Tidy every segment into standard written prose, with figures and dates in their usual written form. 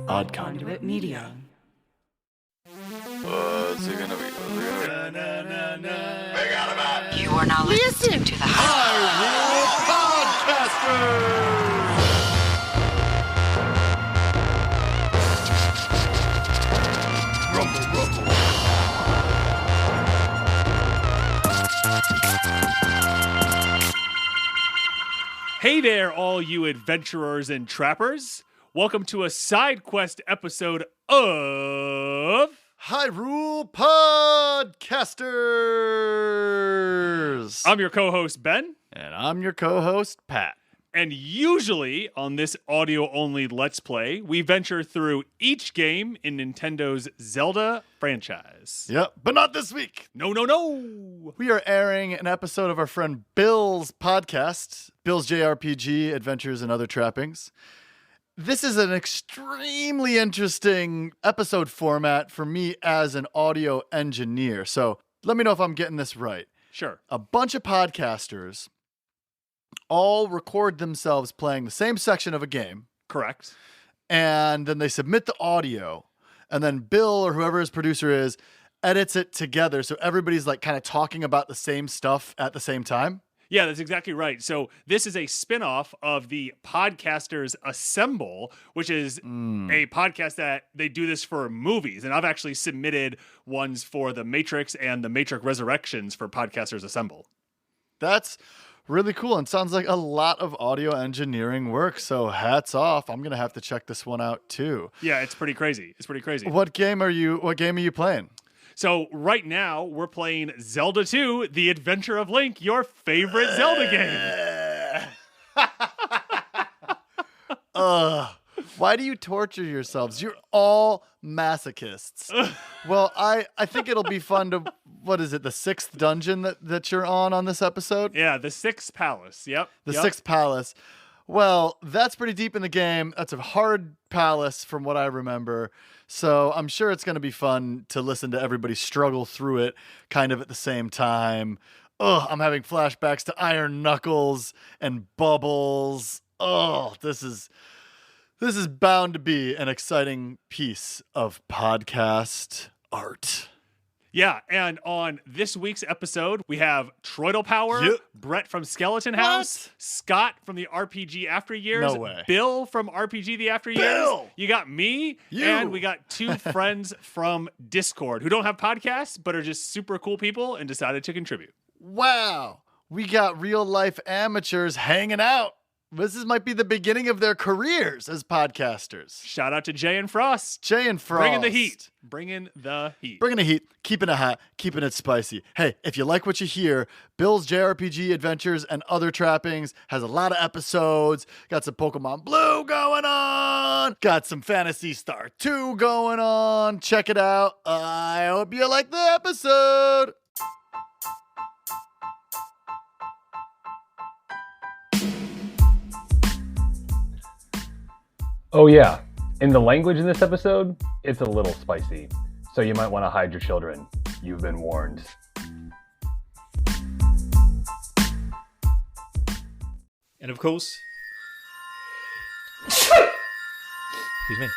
Odd Conduit Media. What's it gonna be? You are now listening to the Hyrule Podcasters! Rumble, rumble. Hey there, all you adventurers and trappers. Welcome to a side quest episode of Hyrule Podcasters! I'm your co-host, Ben. And I'm your co-host, Pat. And usually on this audio-only Let's Play, we venture through each game in Nintendo's Zelda franchise. Yep, but not this week. No. We are airing an episode of our friend Bill's podcast, Bill's JRPG, Adventures and Other Trappings. This is an extremely interesting episode format for me as an audio engineer. So let me know if I'm getting this right. Sure. A bunch of podcasters all record themselves playing the same section of a game. Correct. And then they submit the audio. And then Bill or whoever his producer is edits it together. So everybody's like kind of talking about the same stuff at the same time. Yeah, that's exactly right. So this is a spin-off of the Podcasters Assemble, which is a podcast that they do this for movies. And I've actually submitted ones for The Matrix and The Matrix Resurrections for Podcasters Assemble. That's really cool and sounds like a lot of audio engineering work. So hats off. I'm going to have to check this one out too. Yeah, it's pretty crazy. What game are you playing? So right now we're playing Zelda II, The Adventure of Link, your favorite Zelda game. Why do you torture yourselves? You're all masochists. Well, I think it'll be fun to, what is it, the sixth dungeon that you're on this episode? Yeah, the Sixth Palace. Yep. Sixth Palace. Well, that's pretty deep in the game. That's a hard palace from what I remember. So I'm sure it's going to be fun to listen to everybody struggle through it kind of at the same time. I'm having flashbacks to Iron Knuckles and Bubbles. This is bound to be an exciting piece of podcast art. Yeah, and on this week's episode, we have Troytle Power, Brett from Skeleton House, Scott from the RPG After Years, No way. Bill from RPG The After Years. You got me, and we got two friends from Discord who don't have podcasts, but are just super cool people and decided to contribute. Wow, we got real life amateurs hanging out. This might be the beginning of their careers as podcasters. Shout out to Jay and Frost. Bringing the heat. Bringing the heat. Keeping it hot, keeping it spicy. Hey, if you like what you hear, Bill's JRPG Adventures and Other Trappings has a lot of episodes. Got some Pokemon Blue going on. Got some Phantasy Star 2 going on. Check it out. I hope you like the episode. Oh yeah, in the language in this episode, it's a little spicy, so you might want to hide your children. You've been warned. And of course... Excuse me.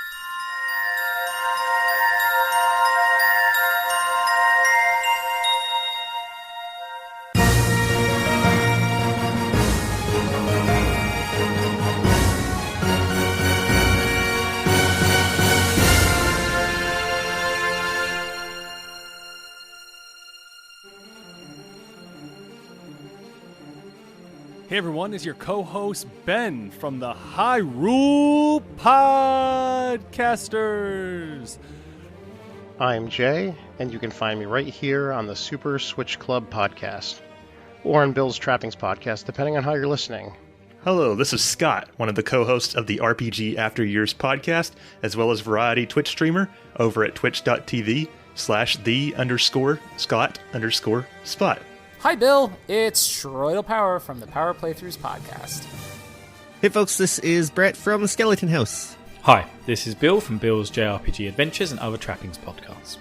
Hey everyone, it's your co-host Ben from the Hyrule Podcasters. I'm Jay, and you can find me right here on the Super Switch Club podcast, or on Bill's Trappings podcast, depending on how you're listening. Hello, this is Scott, one of the co-hosts of the RPG After Years podcast, as well as variety Twitch streamer over at twitch.tv/the_Scott_Spot. Hi, Bill. It's Troytle Power from the Power Playthroughs podcast. Hey, folks, this is Brett from Skeleton House. Hi, this is Bill from Bill's JRPG Adventures and Other Trappings podcast.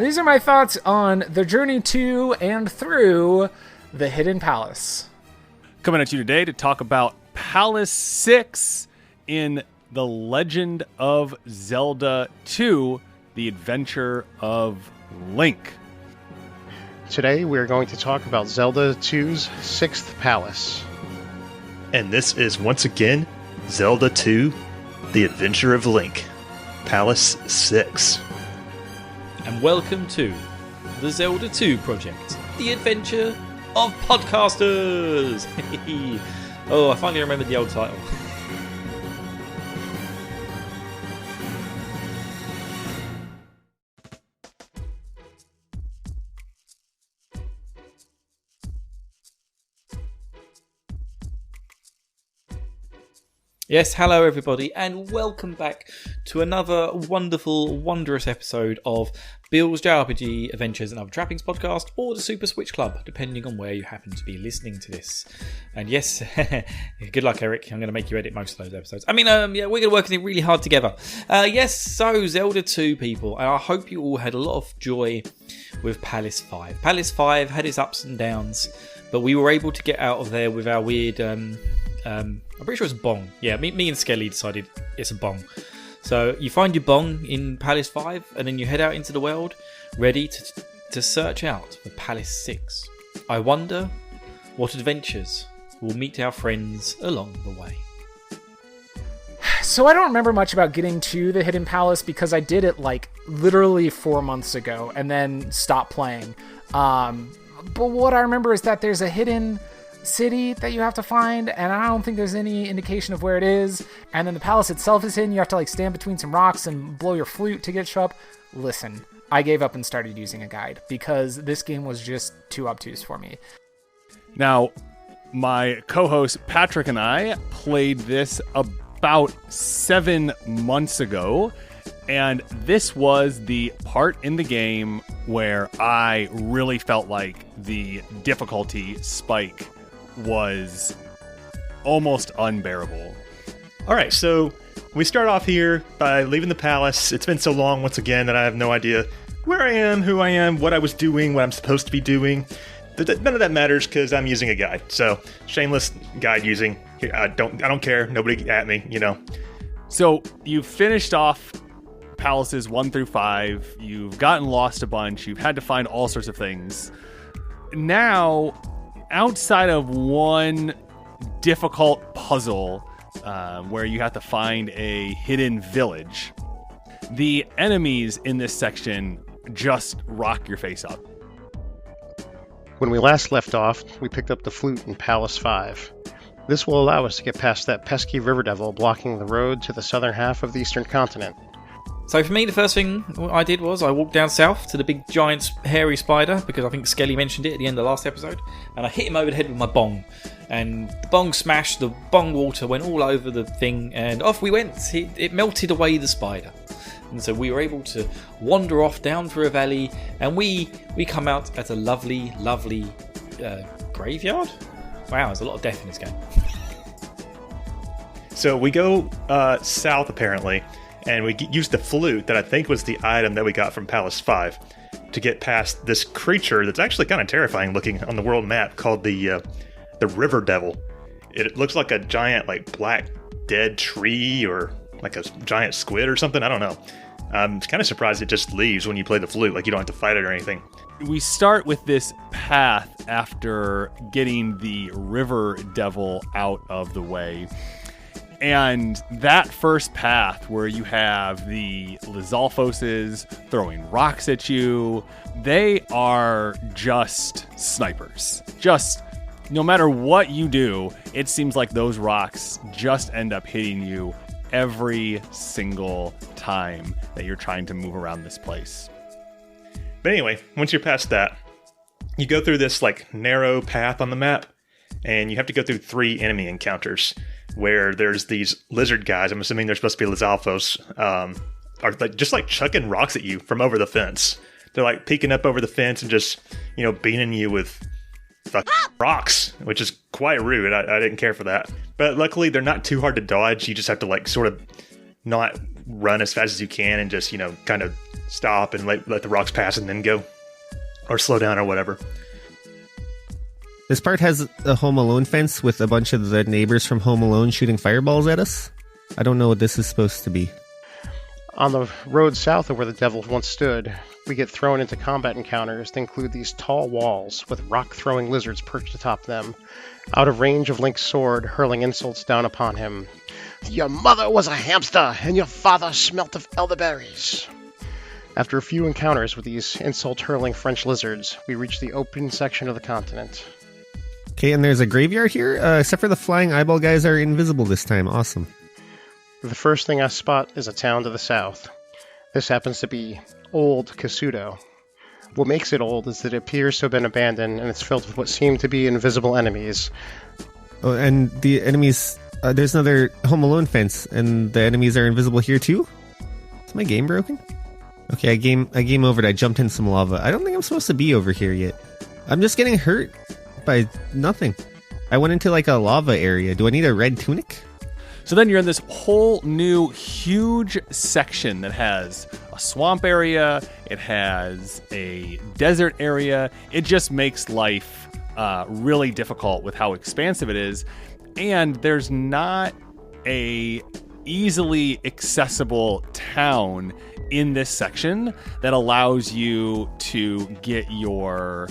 These are my thoughts on the journey to and through the Hidden Palace. Coming at you today to talk about Palace 6 in The Legend of Zelda II, The Adventure of Link. Today we are going to talk about Zelda II's 6th Palace. And this is once again Zelda II, The Adventure of Link, Palace 6. And welcome to the Zelda 2 project, The Adventure of Podcasters. Oh, I finally remembered the old title. Yes, hello everybody, and welcome back to another wonderful, wondrous episode of Bill's JRPG Adventures and Other Trappings podcast, or the Super Switch Club, depending on where you happen to be listening to this. And yes, good luck, Eric. I'm going to make you edit most of those episodes. We're going to work really hard together. So Zelda 2, people, and I hope you all had a lot of joy with Palace 5. Palace 5 had its ups and downs, but we were able to get out of there with our weird... I'm pretty sure it's a bong. Yeah, me and Skelly decided it's a bong. So you find your bong in Palace 5, and then you head out into the world, ready to search out for Palace 6. I wonder what adventures will meet our friends along the way. So I don't remember much about getting to the Hidden Palace because I did it like literally 4 months ago and then stopped playing. But what I remember is that there's a hidden city that you have to find, and I don't think there's any indication of where it is. And then the palace itself is hidden. You have to like stand between some rocks and blow your flute to get it show up. Listen, I gave up and started using a guide because this game was just too obtuse for me. Now, my co-host Patrick and I played this about 7 months ago, and this was the part in the game where I really felt like the difficulty spike was almost unbearable. All right, so we start off here by leaving the palace. It's been so long, once again, that I have no idea where I am, who I am, what I was doing, what I'm supposed to be doing. None of that matters because I'm using a guide. So shameless guide using. I don't care. Nobody at me, you know. So you've finished off palaces 1 through 5. You've gotten lost a bunch. You've had to find all sorts of things. Now, outside of one difficult puzzle where you have to find a hidden village, the enemies in this section just rock your face up. When we last left off, we picked up the flute in Palace 5. This will allow us to get past that pesky river devil blocking the road to the southern half of the eastern continent. So for me, the first thing I did was I walked down south to the big giant hairy spider, because I think Skelly mentioned it at the end of the last episode, and I hit him over the head with my bong. And the bong smashed, the bong water went all over the thing, and off we went. It melted away the spider. And so we were able to wander off down through a valley, and we come out at a lovely, lovely graveyard. Wow, there's a lot of death in this game. So we go south, apparently, and we use the flute that I think was the item that we got from Palace 5 to get past this creature that's actually kind of terrifying looking on the world map called the River Devil. It looks like a giant, like, black dead tree or like a giant squid or something. I don't know. I'm kind of surprised it just leaves when you play the flute. Like, you don't have to fight it or anything. We start with this path after getting the River Devil out of the way. And that first path where you have the Lizalfoses throwing rocks at you, they are just snipers. Just no matter what you do, it seems like those rocks just end up hitting you every single time that you're trying to move around this place. But anyway, once you're past that, you go through this like narrow path on the map, and you have to go through 3 enemy encounters where there's these lizard guys. I'm assuming they're supposed to be Lizalfos, are like just like chucking rocks at you from over the fence. They're like peeking up over the fence and just, you know, beating you with rocks, which is quite rude. I didn't care for that. But luckily, they're not too hard to dodge. You just have to like sort of not run as fast as you can and just, you know, kind of stop and let the rocks pass and then go, or slow down or whatever. This part has a Home Alone fence with a bunch of the neighbors from Home Alone shooting fireballs at us. I don't know what this is supposed to be. On the road south of where the devil once stood, we get thrown into combat encounters that include these tall walls with rock-throwing lizards perched atop them, out of range of Link's sword, hurling insults down upon him. Your mother was a hamster, and your father smelt of elderberries. After a few encounters with these insult-hurling French lizards, we reach the open section of the continent. Okay, and there's a graveyard here, except for the flying eyeball guys are invisible this time. Awesome. The first thing I spot is a town to the south. This happens to be Old Kasuto. What makes it old is that it appears to have been abandoned, and it's filled with what seem to be invisible enemies. Oh, and the enemies... there's another Home Alone fence, and the enemies are invisible here too? Is my game broken? Okay, I game overed. I jumped in some lava. I don't think I'm supposed to be over here yet. I'm just getting hurt by nothing. I went into like a lava area. Do I need a red tunic? So then you're in this whole new huge section that has a swamp area. It has a desert area. It just makes life really difficult with how expansive it is. And there's not a easily accessible town in this section that allows you to get your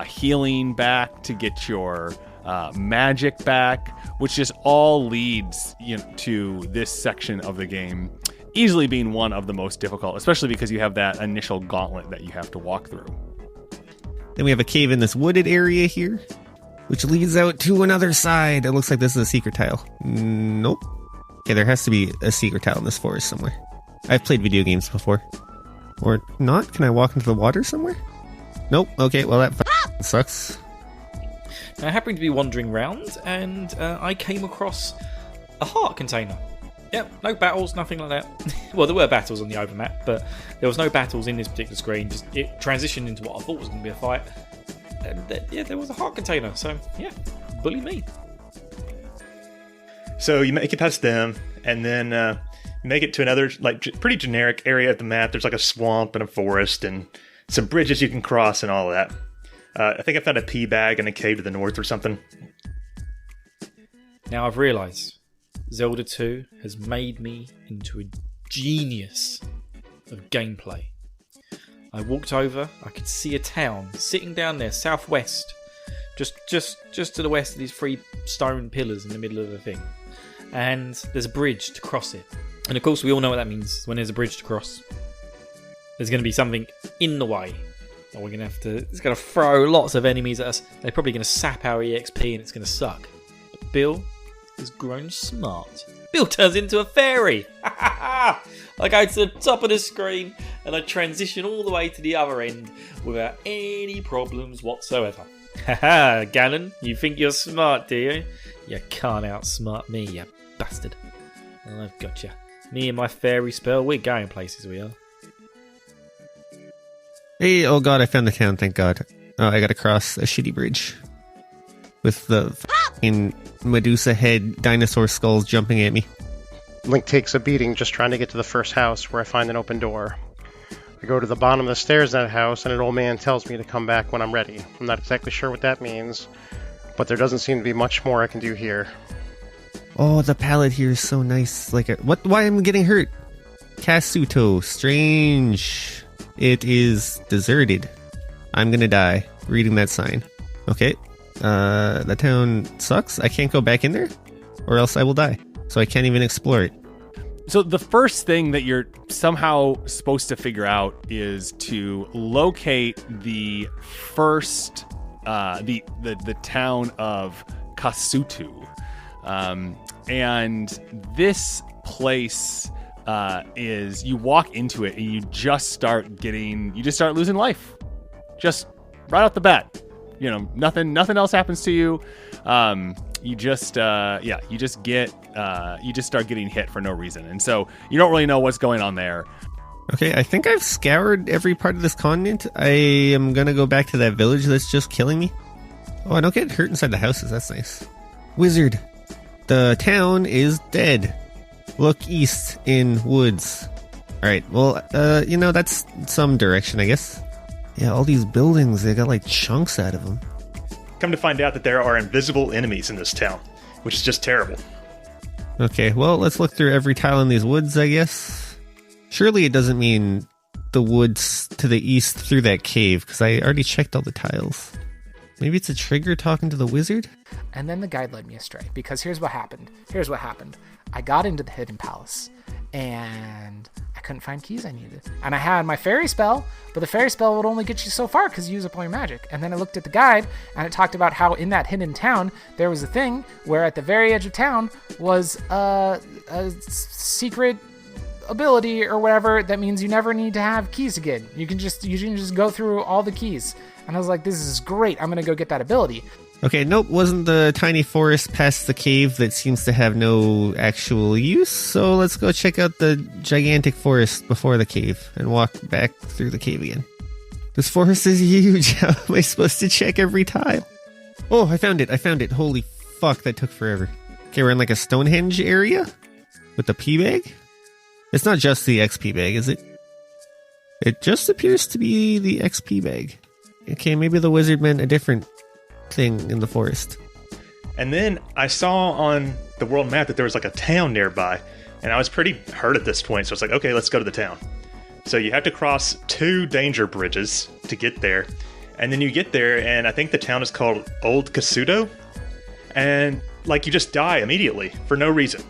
healing back, to get your magic back, which just all leads to this section of the game easily being one of the most difficult, especially because you have that initial gauntlet that you have to walk through. Then we have a cave in this wooded area here, which leads out to another side. It looks like this is a secret tile. Nope. Okay, there has to be a secret tile in this forest somewhere. I've played video games before. Or not? Can I walk into the water somewhere? Nope. Okay, well that sucks. I happened to be wandering around, and I came across a heart container. Yep, no battles, nothing like that. Well, there were battles on the overmap, but there was no battles in this particular screen. Just it transitioned into what I thought was going to be a fight. And there was a heart container, so yeah, bully me. So you make it past them, and then make it to another pretty generic area of the map. There's like a swamp and a forest and some bridges you can cross and all of that. I think I found a pea bag in a cave to the north or something. Now I've realised Zelda 2 has made me into a genius of gameplay. I walked over, I could see a town sitting down there, southwest, just to the west of these 3 stone pillars in the middle of the thing. And there's a bridge to cross it. And of course we all know what that means when there's a bridge to cross. There's going to be something in the way. And we're going to have to... It's going to throw lots of enemies at us. They're probably going to sap our EXP and it's going to suck. But Bill has grown smart. Bill turns into a fairy! I go to the top of the screen and I transition all the way to the other end without any problems whatsoever. Haha, Ganon, you think you're smart, do you? You can't outsmart me, you bastard. I've got you. Me and my fairy spell, we're going places, we are. Hey, oh god, I found the town, thank god. Oh, I gotta cross a shitty bridge. With the f***ing Medusa head dinosaur skulls jumping at me. Link takes a beating just trying to get to the first house, where I find an open door. I go to the bottom of the stairs in that house, and an old man tells me to come back when I'm ready. I'm not exactly sure what that means, but there doesn't seem to be much more I can do here. Oh, the palette here is so nice. Why am I getting hurt? Kasuto, strange. It is deserted. I'm gonna die reading that sign. Okay. The town sucks. I can't go back in there, or else I will die. So I can't even explore it. So the first thing that you're somehow supposed to figure out is to locate the first, the town of Kasuto. And this place is, you walk into it and you just start losing life. Just right off the bat. Nothing else happens to you. You just start getting hit for no reason. And so you don't really know what's going on there. Okay, I think I've scoured every part of this continent. I am gonna go back to that village that's just killing me. Oh, I don't get hurt inside the houses. That's nice. Wizard. The town is dead. Look east in woods. Alright, well, that's some direction, I guess. Yeah, all these buildings, they got like chunks out of them. come to find out that there are invisible enemies in this town, which is just terrible. Okay, well, let's look through every tile in these woods, I guess. Surely it doesn't mean the woods to the east through that cave, because I already checked all the tiles. Maybe it's a trigger talking to the wizard? And then the guide led me astray, because here's what happened. I got into the Hidden Palace, and I couldn't find keys I needed. And I had my fairy spell, but the fairy spell would only get you so far because you use up all your magic. And then I looked at the guide, and it talked about how in that hidden town, there was a thing where at the very edge of town was a secret ability or whatever that means you never need to have keys again. You can just go through all the keys. And I was like, this is great. I'm going to go get that ability. Okay, nope, wasn't the tiny forest past the cave that seems to have no actual use, so let's go check out the gigantic forest before the cave and walk back through the cave again. This forest is huge. How am I supposed to check every tile? Oh, I found it. Holy fuck, that took forever. Okay, we're in like a Stonehenge area with the pea bag. It's not just the XP bag, is it? It just appears to be the XP bag. Okay, maybe the wizard meant a different thing in the forest. And then I saw on the world map that there was like a town nearby, and I was pretty hurt at this point, so I was like, okay, let's go to the town. So you have to cross 2 danger bridges to get there, and then you get there, and I think the town is called Old Kasuto, and like you just die immediately for no reason.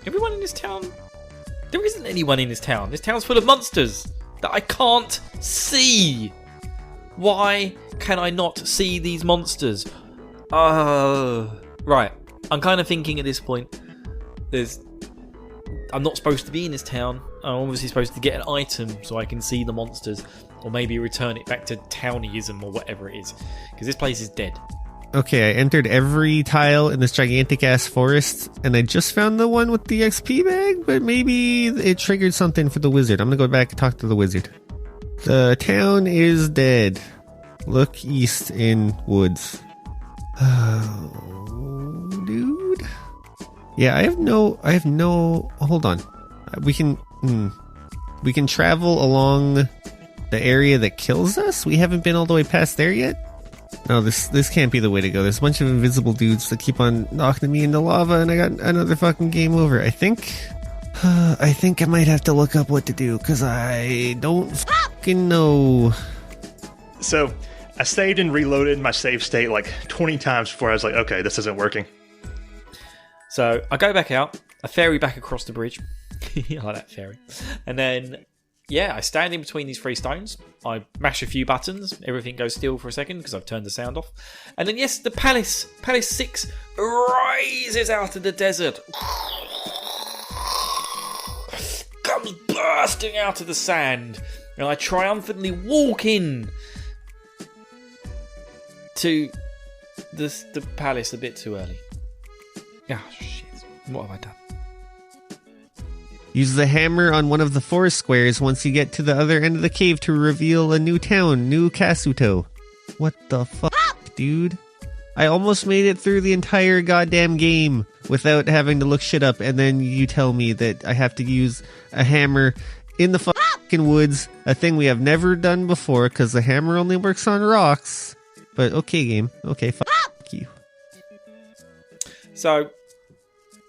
Everyone in this town... There isn't anyone in this town. This town's full of monsters that I can't see. Why can I not see these monsters? Right. I'm kind of thinking at this point, I'm not supposed to be in this town. I'm obviously supposed to get an item so I can see the monsters, or maybe return it back to townyism or whatever it is, because this place is dead. Okay, I entered every tile in this gigantic ass forest, and I just found the one with the XP bag, but maybe it triggered something for the wizard. I'm gonna go back and talk to the wizard. The town is dead. Look east in woods. Oh, dude. Yeah, I have no, hold on. We can travel along the area that kills us? We haven't been all the way past there yet? No, this can't be the way to go. There's a bunch of invisible dudes that keep on knocking me into lava, and I got another fucking game over. I think I might have to look up what to do, because I don't fucking know. So I saved and reloaded my save state like 20 times before I was like, okay, this isn't working. So I go back out, I ferry back across the bridge. I like that ferry. And then, yeah, I stand in between these 3 stones. I mash a few buttons. Everything goes still for a second because I've turned the sound off. And then, yes, the Palace 6 rises out of the desert. Comes bursting out of the sand. And I triumphantly walk in to the palace a bit too early. Ah, shit. What have I done? Use the hammer on one of the forest squares once you get to the other end of the cave to reveal a new town, New Kasuto. What the fuck, dude? I almost made it through the entire goddamn game without having to look shit up, and then you tell me that I have to use a hammer in the fucking woods, a thing we have never done before, because the hammer only works on rocks. But okay, game. Okay, fuck you. So,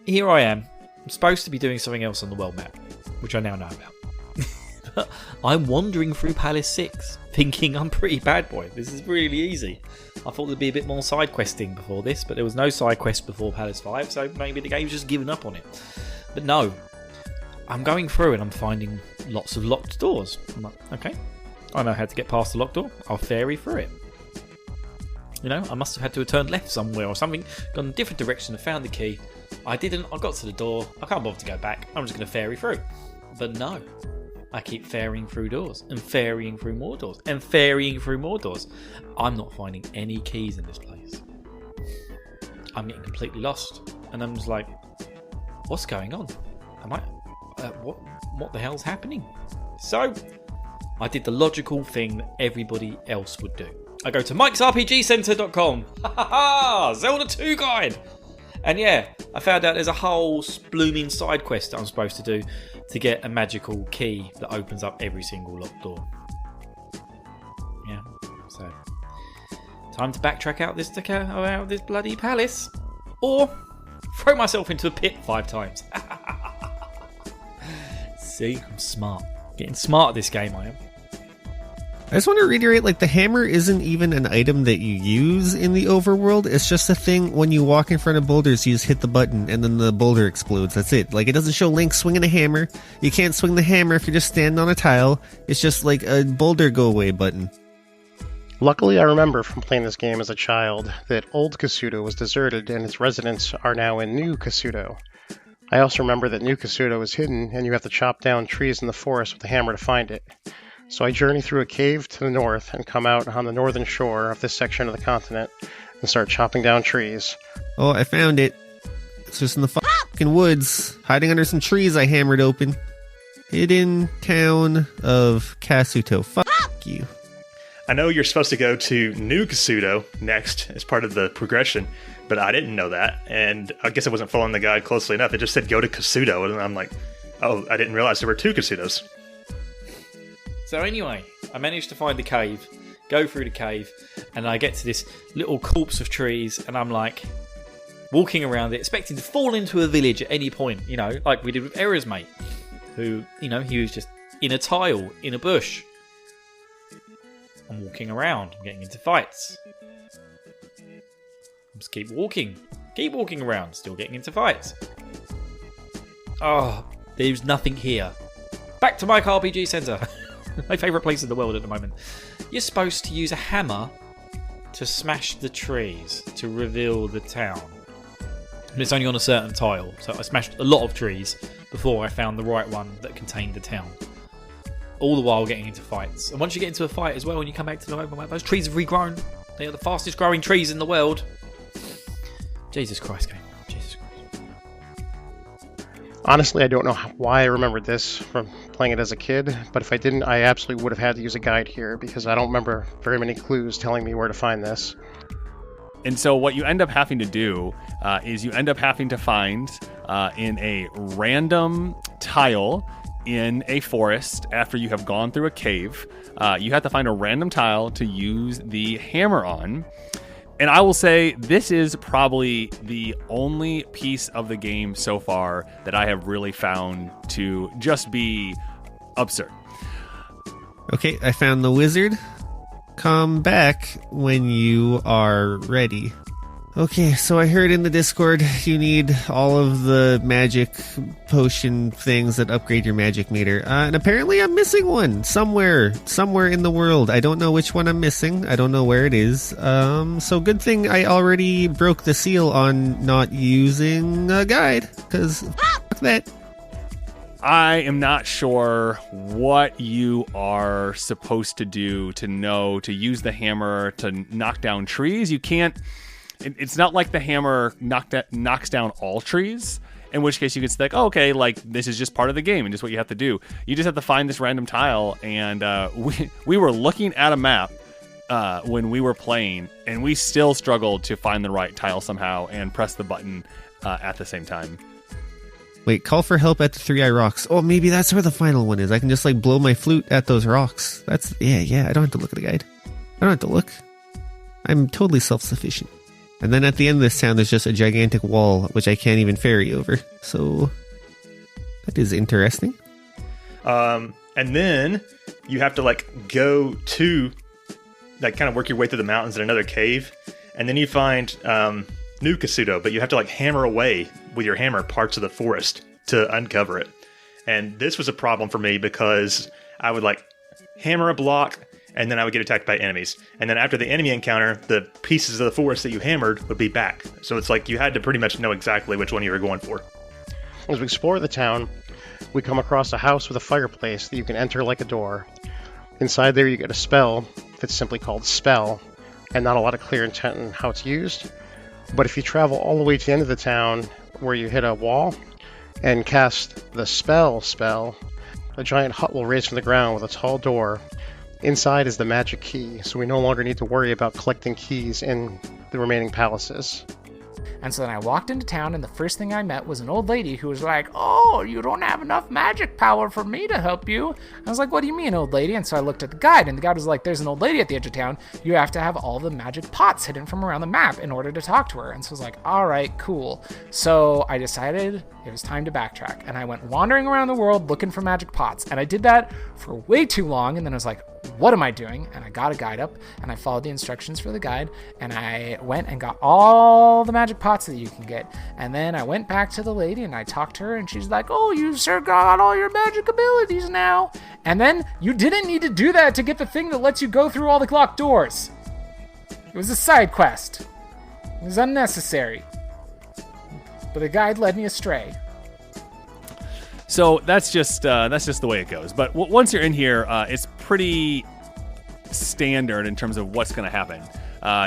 here I am. I'm supposed to be doing something else on the world map, which I now know about. I'm wandering through Palace 6, thinking I'm pretty bad boy. This is really easy. I thought there'd be a bit more side questing before this, but there was no side quest before Palace 5, so maybe the game's just given up on it. But no, I'm going through and I'm finding lots of locked doors. I'm like, okay, I know how to get past the locked door. I'll ferry through it. You know, I must have had to have turned left somewhere or something, gone in a different direction and found the key. I didn't. I got to the door. I can't bother to go back. I'm just going to ferry through. But no. I keep ferrying through doors and ferrying through more doors and ferrying through more doors. I'm not finding any keys in this place. I'm getting completely lost. And I'm just like, what's going on? Am I... what the hell's happening? So, I did the logical thing that everybody else would do. I go to mikesrpgcenter.com. Zelda 2 guide. And yeah, I found out there's a whole blooming side quest that I'm supposed to do to get a magical key that opens up every single locked door. So, time to backtrack out this bloody palace, or throw myself into a pit 5 times. See, I'm smart. Getting smart at this game, I am. I just want to reiterate, like, the hammer isn't even an item that you use in the overworld. It's just a thing when you walk in front of boulders, you just hit the button and then the boulder explodes. That's it. Like, it doesn't show Link swinging a hammer. You can't swing the hammer if you're just standing on a tile. It's just like a boulder go away button. Luckily, I remember from playing this game as a child that Old Kasuto was deserted and its residents are now in New Kasuto. I also remember that New Kasuto is hidden and you have to chop down trees in the forest with a hammer to find it. So I journey through a cave to the north and come out on the northern shore of this section of the continent and start chopping down trees. Oh, I found it. It's just in the fucking woods, hiding under some trees I hammered open. Hidden town of Kasuto. Fuck you. I know you're supposed to go to New Kasuto next as part of the progression, but I didn't know that, and I guess I wasn't following the guide closely enough. It just said go to Kasuto, and I'm like, oh, I didn't realize there were 2 Kasutos. So anyway, I managed to find the cave, go through the cave, and I get to this little corpse of trees, and I'm like, walking around it, expecting to fall into a village at any point, you know, like we did with Era's mate, who, you know, he was just in a tile, in a bush. I'm walking around, I'm getting into fights. Just keep walking around, still getting into fights. Oh, there's nothing here. Back to Mike RPG Centre. My favourite place in the world at the moment. You're supposed to use a hammer to smash the trees to reveal the town. And it's only on a certain tile, so I smashed a lot of trees before I found the right one that contained the town. All the while getting into fights. And once you get into a fight as well, when you come back to the open map, those trees have regrown. They are the fastest growing trees in the world. Jesus Christ, game. Jesus Christ. Honestly, I don't know why I remembered this from playing it as a kid, but if I didn't, I absolutely would have had to use a guide here because I don't remember very many clues telling me where to find this. And so what you end up having to do is you end up having to find in a random tile in a forest after you have gone through a cave. You have to find a random tile to use the hammer on. And I will say this is probably the only piece of the game so far that I have really found to just be absurd. Okay, I found the wizard. Come back when you are ready. Okay, so I heard in the Discord you need all of the magic potion things that upgrade your magic meter. And apparently I'm missing one somewhere in the world. I don't know which one I'm missing. I don't know where it is. So good thing I already broke the seal on not using a guide, because fuck that. I am not sure what you are supposed to do to know to use the hammer to knock down trees. You can't... It's not like the hammer knocks down all trees, in which case you could say, like, oh, okay, like, this is just part of the game and just what you have to do. You just have to find this random tile, and we were looking at a map when we were playing, and we still struggled to find the right tile somehow and press the button at the same time. Wait, call for help at the 3-eye rocks. Oh, maybe that's where the final one is. I can just, like, blow my flute at those rocks. That's, yeah, I don't have to look at the guide. I don't have to look. I'm totally self-sufficient. And then at the end of this town, there's just a gigantic wall, which I can't even ferry over. So, that is interesting. And then you have to, like, go to, like, kind of work your way through the mountains in another cave. And then you find New Kasuto, but you have to, like, hammer away with your hammer parts of the forest to uncover it. And this was a problem for me because I would, like, hammer a block, and then I would get attacked by enemies. And then after the enemy encounter, the pieces of the forest that you hammered would be back. So it's like you had to pretty much know exactly which one you were going for. As we explore the town, we come across a house with a fireplace that you can enter like a door. Inside there you get a spell that's simply called Spell, and not a lot of clear intent on how it's used. But if you travel all the way to the end of the town, where you hit a wall, and cast the spell, a giant hut will raise from the ground with a tall door. Inside is the magic key, so we no longer need to worry about collecting keys in the remaining palaces. And so then I walked into town, and the first thing I met was an old lady who was like, "Oh, you don't have enough magic power for me to help you." I was like, "What do you mean, old lady?" And so I looked at the guide, and the guide was like, "There's an old lady at the edge of town. You have to have all the magic pots hidden from around the map in order to talk to her." And so I was like, "All right, cool." So I decided it was time to backtrack, and I went wandering around the world looking for magic pots. And I did that for way too long, and then I was like, what am I doing? And I got a guide up, and I followed the instructions for the guide, and I went and got all the magic pots that you can get. And then I went back to the lady, and I talked to her, and she's like, "Oh, you've sure got all your magic abilities now." And then you didn't need to do that to get the thing that lets you go through all the locked doors. It was a side quest. It was unnecessary. But the guide led me astray. So that's just the way it goes. But once you're in here, it's pretty standard in terms of what's going to happen.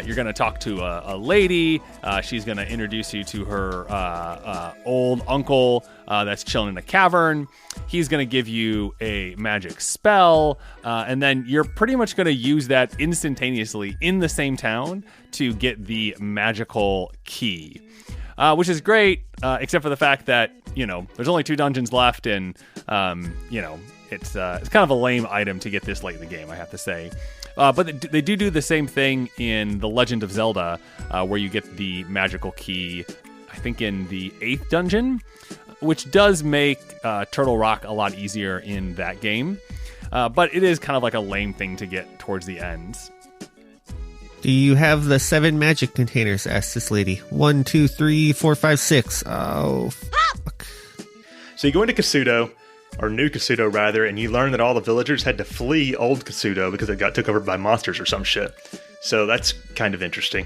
You're going to talk to a lady. She's going to introduce you to her old uncle that's chilling in a cavern. He's going to give you a magic spell, and then you're pretty much going to use that instantaneously in the same town to get the magical key. Which is great, except for the fact that, there's only 2 dungeons left, and, it's kind of a lame item to get this late in the game, I have to say. But they do the same thing in The Legend of Zelda, where you get the magical key, I think in the 8th dungeon, which does make Turtle Rock a lot easier in that game. But it is kind of like a lame thing to get towards the end. Do you have the 7 magic containers? Asked this lady. 1, 2, 3, 4, 5, 6. Oh, fuck. So you go into Kasuto, or New Kasuto rather, and you learn that all the villagers had to flee Old Kasuto because it got took over by monsters or some shit. So that's kind of interesting.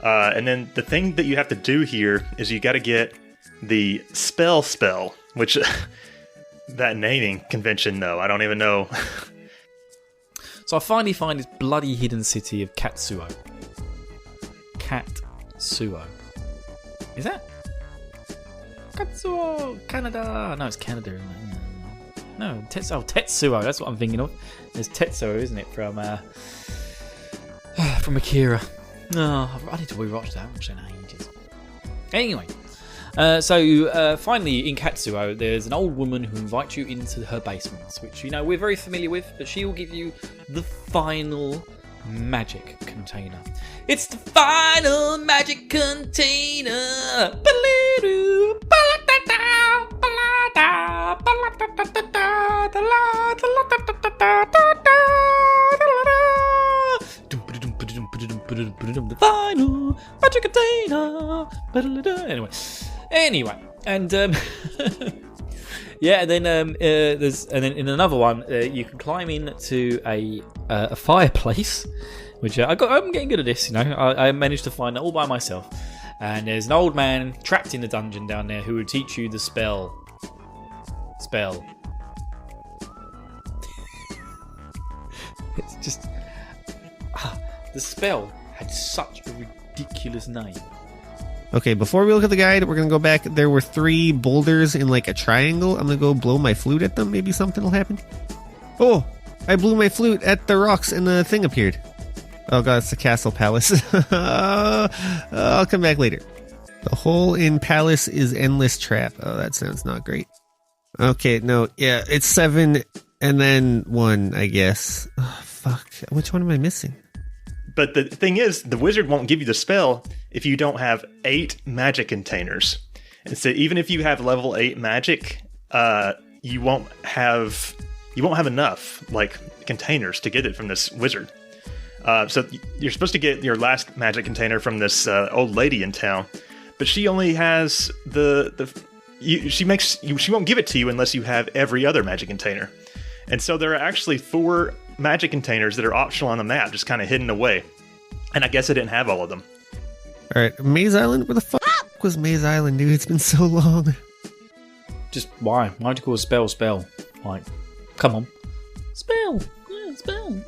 And then the thing that you have to do here is you got to get the spell, which that naming convention though, I don't even know. So I finally find this bloody hidden city of Katsuo. Katsuo. Is that? Katsuo! Canada! No, it's Canada, isn't it? No, Tetsuo. That's what I'm thinking of. There's Tetsuo, isn't it? From Akira. Oh, I need to rewatch that. I haven't watched that in ages. Anyway. So finally in Katsuo, there's an old woman who invites you into her basements, which we're very familiar with, but she will give you the final magic container. It's the final magic container. The final magic container. Anyway, and yeah, and then then in another one, you can climb in to a fireplace, which I'm getting good at this. I managed to find it all by myself. And there's an old man trapped in the dungeon down there who will teach you the spell. It's just the spell had such a ridiculous name. Okay, before we look at the guide, we're going to go back. There were 3 boulders in like a triangle. I'm going to go blow my flute at them. Maybe something will happen. Oh, I blew my flute at the rocks and the thing appeared. Oh god, it's the castle palace. I'll come back later. The hole in palace is endless trap. Oh, that sounds not great. Okay, no, yeah, it's 7 and then 1, I guess. Oh, fuck. Which one am I missing? But the thing is, the wizard won't give you the spell if you don't have 8 magic containers. And so even if you have level 8 magic, you won't have enough containers to get it from this wizard. So you're supposed to get your last magic container from this old lady in town, but she only has she won't give it to you unless you have every other magic container. And so there are actually 4 magic containers that are optional on the map, just kind of hidden away. And I guess I didn't have all of them. All right, Maze Island? Where the fuck was Maze Island, dude? It's been so long. Just why? Why'd you call a spell? Like, come on. Spell. Yeah, spell. I'm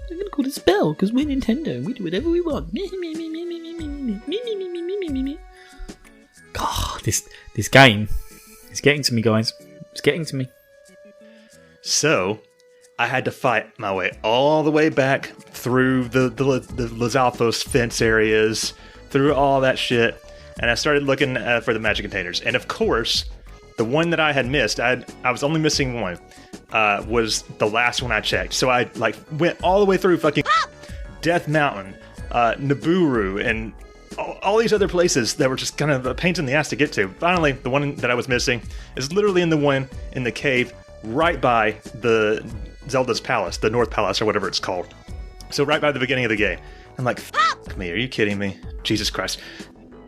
gonna call it spell because we're Nintendo and we do whatever we want. God, this game is getting to me, guys. It's getting to me. So I had to fight my way all the way back through the Lizalfos fence areas, through all that shit, and I started looking for the magic containers. And of course, the one that I had missed, I was only missing one, was the last one I checked. So I went all the way through fucking Death Mountain, Nibiru, and all these other places that were just kind of a pain in the ass to get to. Finally, the one that I was missing is literally in the one in the cave right by the Zelda's Palace, the North Palace or whatever it's called. So right by the beginning of the game. I'm like, fuck me, are you kidding me? Jesus Christ.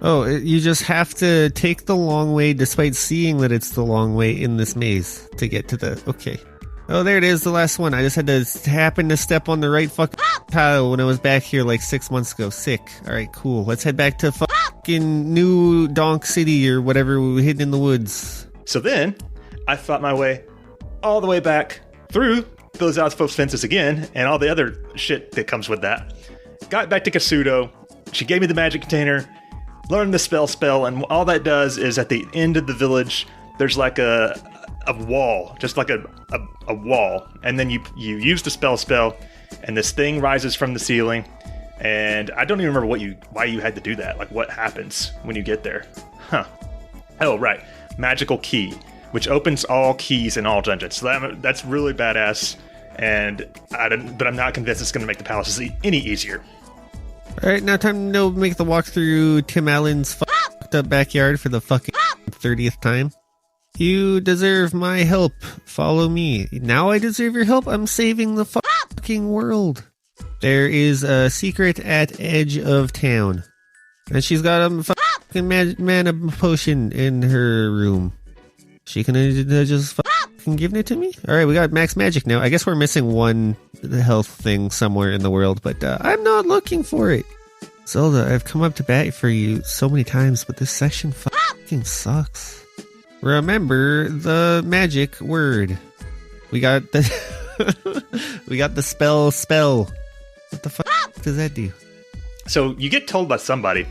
Oh, you just have to take the long way despite seeing that it's the long way in this maze to get to the... Okay. Oh, there it is, the last one. I just had to happen to step on the right fucking tile when I was back here like 6 months ago. Sick. Alright, cool. Let's head back to fucking New Donk City or whatever we were hidden in the woods. So then, I fought my way all the way back through those outpost fences again and all the other shit that comes with that. Got back to Kasuto. She gave me the magic container, learned the spell, and all that does is at the end of the village, there's like a wall, just like a wall, and then you use the spell, and this thing rises from the ceiling, and I don't even remember why you had to do that. Like, what happens when you get there? Huh. Oh, right. Magical key, which opens all keys in all dungeons. So that's really badass, but I'm not convinced it's going to make the palaces any easier. Alright, now time to make the walk through Tim Allen's fucked up backyard for the fucking 30th time. You deserve my help. Follow me. Now I deserve your help. I'm saving the fucking world. There is a secret at edge of town. And she's got a fucking mana potion in her room. She can just fucking give it to me? Alright, we got max magic now. I guess we're missing one health thing somewhere in the world, but I'm not looking for it. Zelda, I've come up to bat for you so many times, but this section fucking sucks. Remember the magic word. We got the we got the spell. What the fuck does that do? So you get told by somebody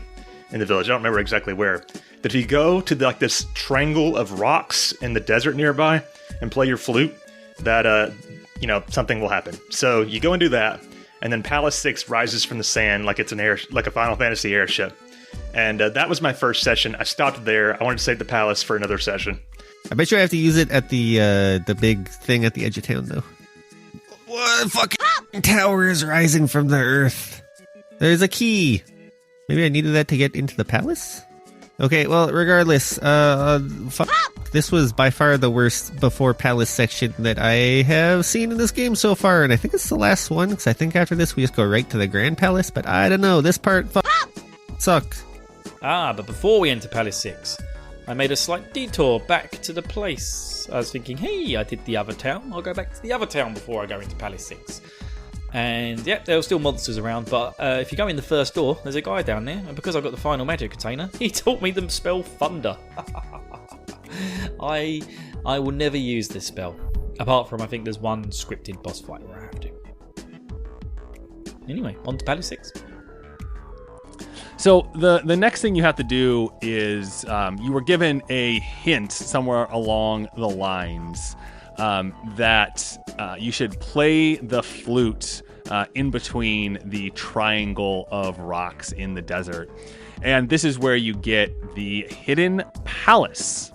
in the village, I don't remember exactly where, that if you go to this triangle of rocks in the desert nearby and play your flute, that something will happen. So you go and do that, and then Palace 6 rises from the sand like it's like a Final Fantasy airship. And that was my first session. I stopped there. I wanted to save the palace for another session. I bet you I have to use it at the big thing at the edge of town, though. What fucking tower is rising from the earth? There's a key. Maybe I needed that to get into the palace? Okay, well, regardless, this was by far the worst before palace section that I have seen in this game so far, and I think it's the last one, because I think after this we just go right to the Grand Palace, but I don't know, this part sucked. But before we enter Palace 6, I made a slight detour back to the place. I was thinking, hey, I did the other town. I'll go back to the other town before I go into Palace 6. And yeah, there were still monsters around, but if you go in the first door, there's a guy down there. And because I got the final magic container, he taught me the spell Thunder. I will never use this spell. Apart from, I think there's one scripted boss fight where I have to. Anyway, on to Palace 6. So the next thing you have to do is you were given a hint somewhere along the lines that you should play the flute in between the triangle of rocks in the desert. And this is where you get the hidden palace,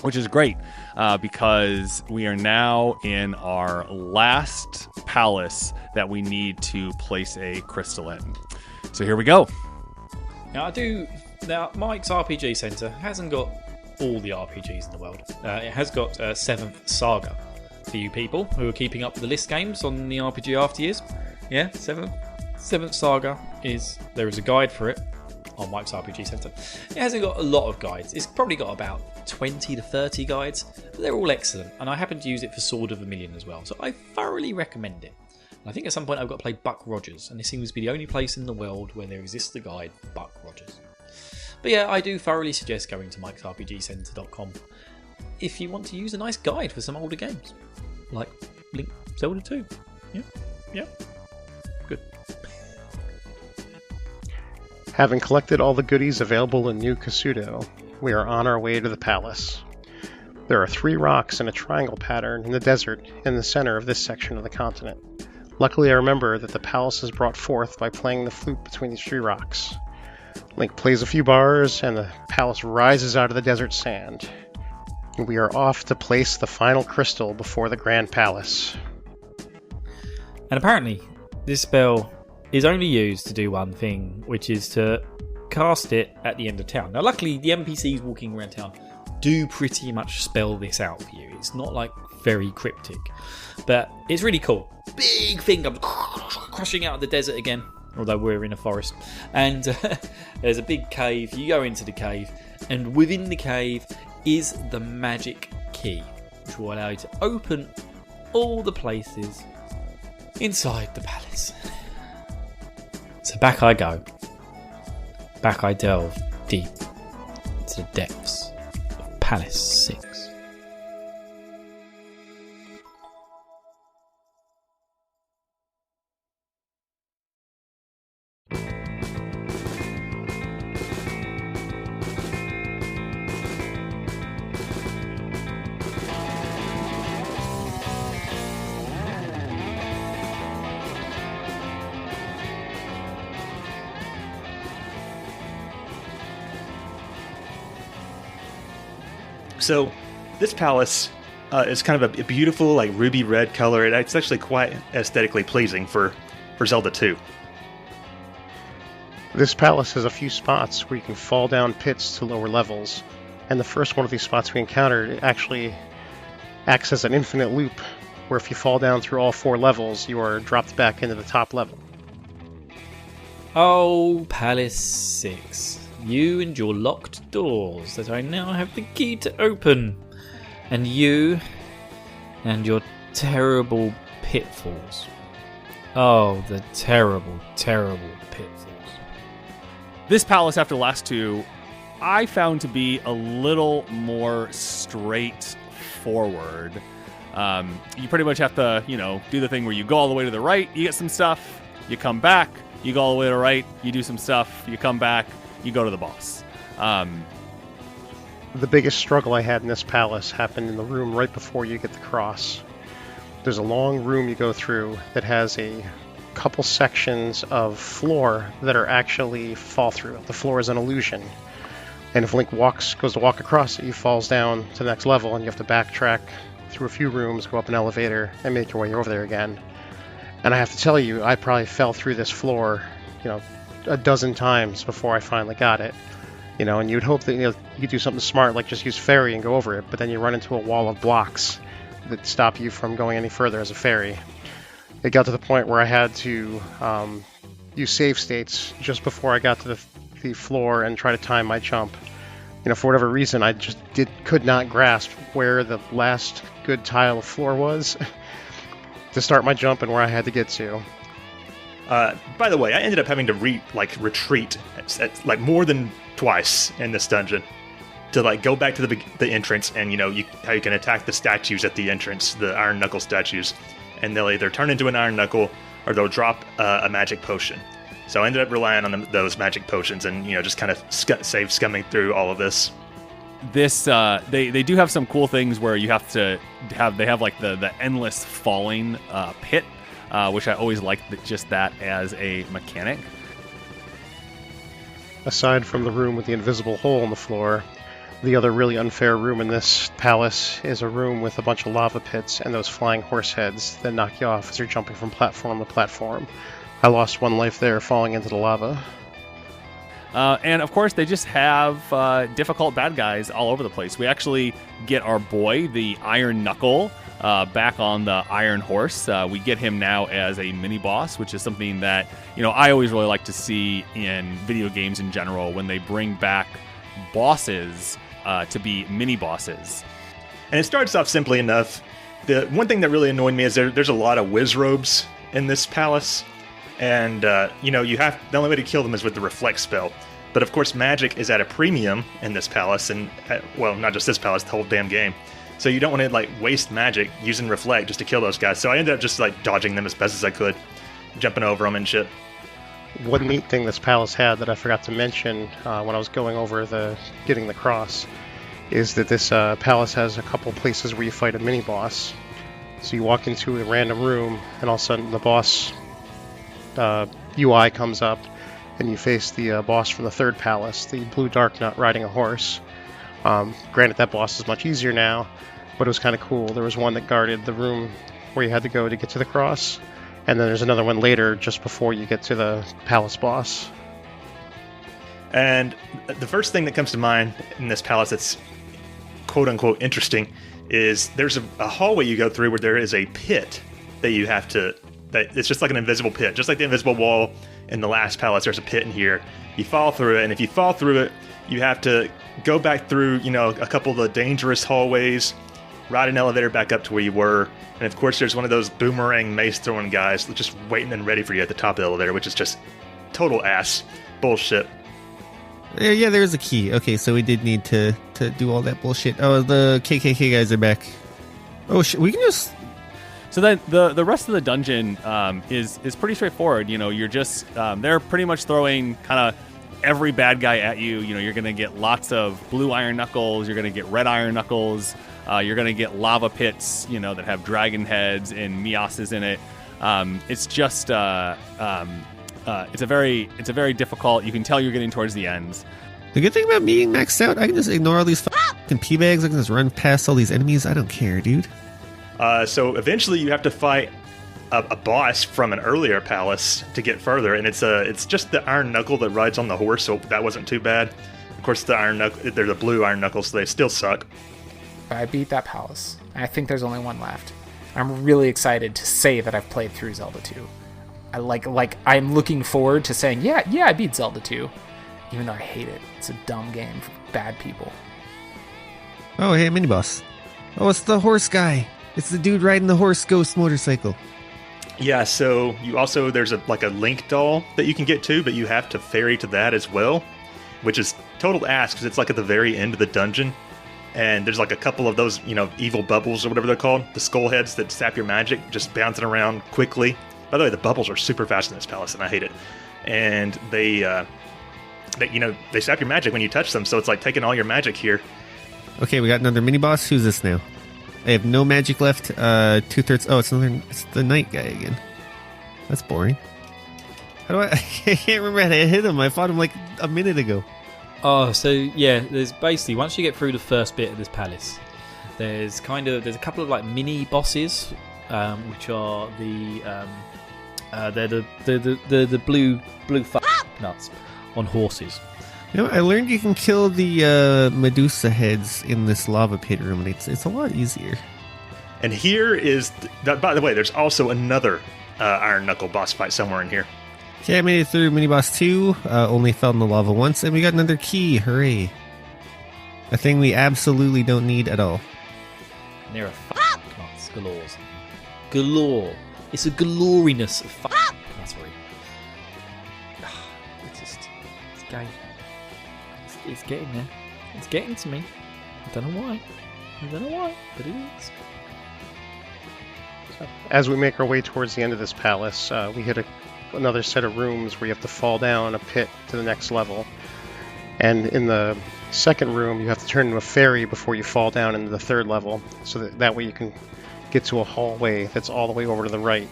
which is great because we are now in our last palace that we need to place a crystal in. So here we go. Now Mike's RPG Centre hasn't got all the RPGs in the world. It has got 7th Saga for you people who are keeping up with the list games on the RPG After Years. Yeah, 7th Saga there is a guide for it on Mike's RPG Centre. It hasn't got a lot of guides. It's probably got about 20 to 30 guides, but they're all excellent, and I happen to use it for Sword of Vermilion as well, so I thoroughly recommend it. I think at some point I've got to play Buck Rogers, and this seems to be the only place in the world where there exists a guide for Buck Rogers. But yeah, I do thoroughly suggest going to mikesrpgcenter.com if you want to use a nice guide for some older games, like Zelda 2. Yeah, good. Having collected all the goodies available in New Kasuto, we are on our way to the palace. There are 3 rocks in a triangle pattern in the desert in the center of this section of the continent. Luckily, I remember that the palace is brought forth by playing the flute between these 3 rocks. Link plays a few bars, and the palace rises out of the desert sand. And we are off to place the final crystal before the Grand Palace. And apparently, this spell is only used to do one thing, which is to cast it at the end of town. Now, luckily, the NPCs walking around town do pretty much spell this out for you. It's not like very cryptic, but it's really cool. Big thing comes crushing out of the desert again, although we're in a forest. And there's a big cave. You go into the cave, and within the cave is the magic key, which will allow you to open all the places inside the palace. So back I go. Back I delve deep into the depths of Palace 6. So this palace is kind of a beautiful, like ruby red color. It's actually quite aesthetically pleasing for Zelda II. This palace has a few spots where you can fall down pits to lower levels, and the first one of these spots we encountered actually acts as an infinite loop, where if you fall down through all 4 levels, you are dropped back into the top level. Oh, Palace 6. You and your locked doors that I now have the key to open. And you and your terrible pitfalls. Oh, the terrible, terrible pitfalls. This palace, after the last two, I found to be a little more straightforward. You pretty much have to, do the thing where you go all the way to the right, you get some stuff, you come back, you go all the way to the right, you do some stuff, you come back, you go to the boss. The biggest struggle I had in this palace happened in the room right before you get the cross. There's a long room you go through that has a couple sections of floor that are actually fall through. The floor is an illusion. And if Link goes to walk across it, he falls down to the next level, and you have to backtrack through a few rooms, go up an elevator, and make your way over there again. And I have to tell you, I probably fell through this floor, a dozen times before I finally got it. And you'd hope that you could do something smart, like just use fairy and go over it, but then you run into a wall of blocks that stop you from going any further as a fairy. It got to the point where I had to use save states just before I got to the floor and try to time my jump. For whatever reason, I just could not grasp where the last good tile of floor was to start my jump and where I had to get to. By the way, I ended up having to retreat at more than twice in this dungeon to go back to the entrance, and how you can attack the statues at the entrance, the Iron Knuckle statues, and they'll either turn into an Iron Knuckle or they'll drop a magic potion. So I ended up relying on those magic potions and just kind of save scumming through all of this. This they do have some cool things where you have to have the endless falling pit, which I always liked just that as a mechanic. Aside from the room with the invisible hole in the floor, the other really unfair room in this palace is a room with a bunch of lava pits and those flying horse heads that knock you off as you're jumping from platform to platform. I lost 1 life there falling into the lava. And of course, they just have difficult bad guys all over the place. We actually get our boy, the Iron Knuckle, back on the Iron Horse. We get him now as a mini-boss, which is something that, I always really like to see in video games in general, when they bring back bosses to be mini-bosses. And it starts off simply enough. The one thing that really annoyed me is there's a lot of whiz robes in this palace. And, the only way to kill them is with the reflect spell. But of course, magic is at a premium in this palace, and, not just this palace, the whole damn game. So you don't want to, waste magic using reflect just to kill those guys. So I ended up just, dodging them as best as I could, jumping over them and shit. One neat thing this palace had that I forgot to mention when I was going over getting the cross is that this palace has a couple places where you fight a mini-boss. So you walk into a random room, and all of a sudden the boss UI comes up, Then you face the boss from the third palace, the Blue Dark Nut riding a horse. Granted, that boss is much easier now, but it was kind of cool. There was one that guarded the room where you had to go to get to the cross, and then there's another one later just before you get to the palace boss. And the first thing that comes to mind in this palace that's quote-unquote interesting is there's a hallway you go through where there is a pit that you have to... that it's just like an invisible pit. Just like the invisible wall in the last palace, there's a pit in here. You fall through it, and if you fall through it, you have to go back through, a couple of the dangerous hallways, ride an elevator back up to where you were, and of course there's one of those boomerang mace-throwing guys just waiting and ready for you at the top of the elevator, which is just total ass bullshit. Yeah, there is a key. Okay, so we did need to do all that bullshit. Oh, the KKK guys are back. Oh, we can just... So then the rest of the dungeon is pretty straightforward. You're just they're pretty much throwing kind of every bad guy at you. You're going to get lots of blue iron knuckles. You're going to get red iron knuckles. You're going to get lava pits, that have dragon heads and Miases in it. It's just it's a very difficult. You can tell you're getting towards the ends. The good thing about being maxed out, I can just ignore all these fucking pee bags. I can just run past all these enemies. I don't care, dude. So eventually you have to fight a boss from an earlier palace to get further, and it's just the iron knuckle that rides on the horse, so that wasn't too bad. Of course, they're the blue iron knuckles, so they still suck. I beat that palace. I think there's only one left. I'm really excited to say that I've played through Zelda 2. I'm looking forward to saying, yeah, I beat Zelda 2, even though I hate it. It's a dumb game for bad people. Oh, hey, mini boss. Oh, it's the horse guy. It's the dude riding the horse ghost motorcycle. Yeah, so there's a Link doll that you can get to, but you have to ferry to that as well, which is total ass because it's at the very end of the dungeon, and there's a couple of those evil bubbles or whatever they're called, the skull heads that sap your magic, just bouncing around quickly. By the way, the bubbles are super fast in this palace, and I hate it. And they sap your magic when you touch them, so it's like taking all your magic here. Okay, we got another mini boss. Who's this now? I have no magic left. 2/3. Oh, it's the knight guy again. That's boring. How do I can't remember how to hit him. I fought him a minute ago. Oh, so yeah, there's basically once you get through the first bit of this palace, there's a couple of mini bosses, which are they're the blue nuts on horses. I learned you can kill the Medusa heads in this lava pit room, and it's a lot easier. And here is... by the way, there's also another Iron Knuckle boss fight somewhere in here. Okay, I made it through mini-boss 2, only fell in the lava once, and we got another key, hooray. A thing we absolutely don't need at all. And there are nuts galore. It's a galoriness of that's right. It's gay. It's getting there. It's getting to me. I don't know why, but it is. As we make our way towards the end of this palace, we hit another set of rooms where you have to fall down a pit to the next level. And in the second room, you have to turn into a fairy before you fall down into the third level, so that way you can get to a hallway that's all the way over to the right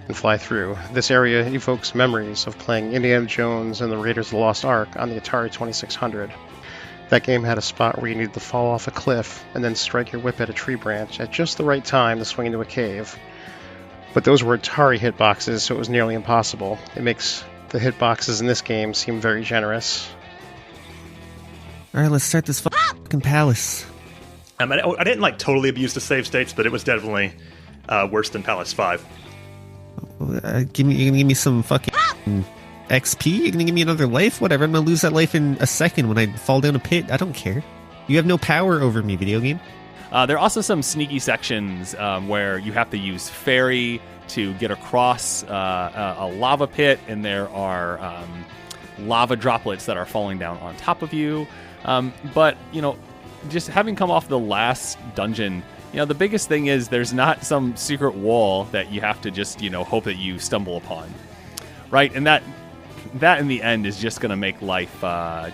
and fly through. This area evokes memories of playing Indiana Jones and the Raiders of the Lost Ark on the Atari 2600. That game had a spot where you needed to fall off a cliff and then strike your whip at a tree branch at just the right time to swing into a cave. But those were Atari hitboxes, so it was nearly impossible. It makes the hitboxes in this game seem very generous. Alright, let's start this fucking palace. I didn't totally abuse the save states, but it was definitely worse than Palace 5. You're gonna give me some fucking XP? You're gonna give me another life? Whatever, I'm gonna lose that life in a second when I fall down a pit. I don't care. You have no power over me, video game. There are also some sneaky sections where you have to use fairy to get across a lava pit, and there are lava droplets that are falling down on top of you. But, just having come off the last dungeon, the biggest thing is there's not some secret wall that you have to just, hope that you stumble upon. Right? And that in the end is just going to make life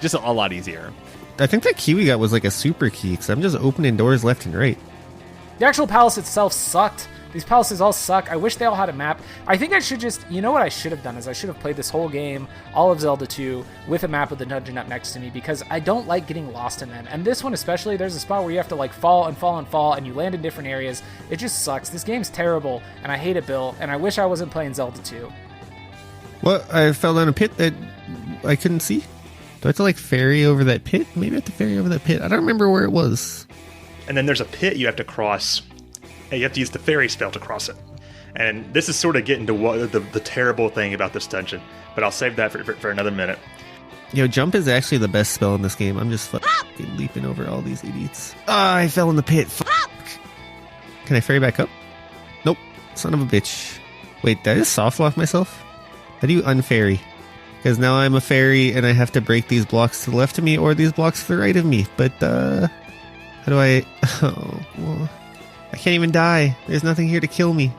just a lot easier. I think that key we got was a super key, because I'm just opening doors left and right. The actual palace itself sucked. These palaces all suck. I wish they all had a map. I think I should just, you know what I should have done is I should have played this whole game, all of Zelda 2, with a map with the dungeon up next to me, because I don't like getting lost in them. And this one especially, there's a spot where you have to like fall and fall and fall, and you land in different areas. It just sucks. This game's terrible, and I hate it, Bill, and I wish I wasn't playing Zelda 2. Well, I fell down a pit that I couldn't see. Do I have to like ferry over that pit? Maybe I have to ferry over that pit. I don't remember where it was. And then there's a pit you have to cross, and you have to use the fairy spell to cross it. And this is sort of getting to what the terrible thing about this dungeon, but I'll save that for another minute. Jump is actually the best spell in this game. I'm just fucking leaping over all these idiots. I fell in the pit. Fuck. Can I ferry back up? Nope. Son of a bitch. Wait, did I just soft lock myself? How do you unferry? Because now I'm a fairy and I have to break these blocks to the left of me or these blocks to the right of me. But, how do I... Oh, well, I can't even die. There's nothing here to kill me.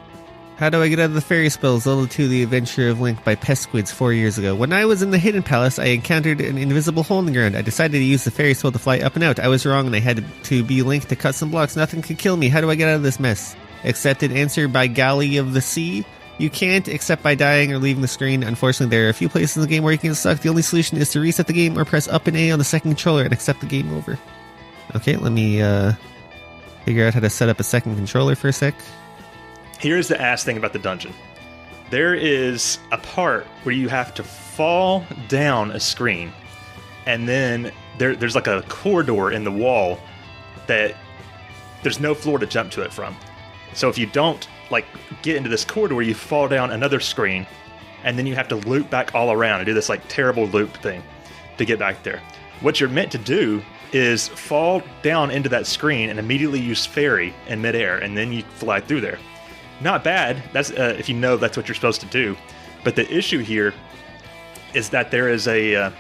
How do I get out of the fairy spell? Zelda 2, The Adventure of Link by Pesquids 4 years ago. When I was in the Hidden Palace, I encountered an invisible hole in the ground. I decided to use the fairy spell to fly up and out. I was wrong and I had to be Link to cut some blocks. Nothing could kill me. How do I get out of this mess? Accepted answer by Galley of the Sea. You can't, except by dying or leaving the screen. Unfortunately, there are a few places in the game where you can get stuck. The only solution is to reset the game or press up and A on the second controller and accept the game over. Okay, let me figure out how to set up a second controller for a sec. Here's the ass thing about the dungeon. There is a part where you have to fall down a screen, and then there's like a corridor in the wall that there's no floor to jump to it from. So if you don't like get into this corridor, you fall down another screen, and then you have to loop back all around and do this like terrible loop thing to get back there. What you're meant to do is fall down into that screen and immediately use fairy in midair, and then you fly through there. Not bad. That's if you know that's what you're supposed to do. But the issue here is that there is a.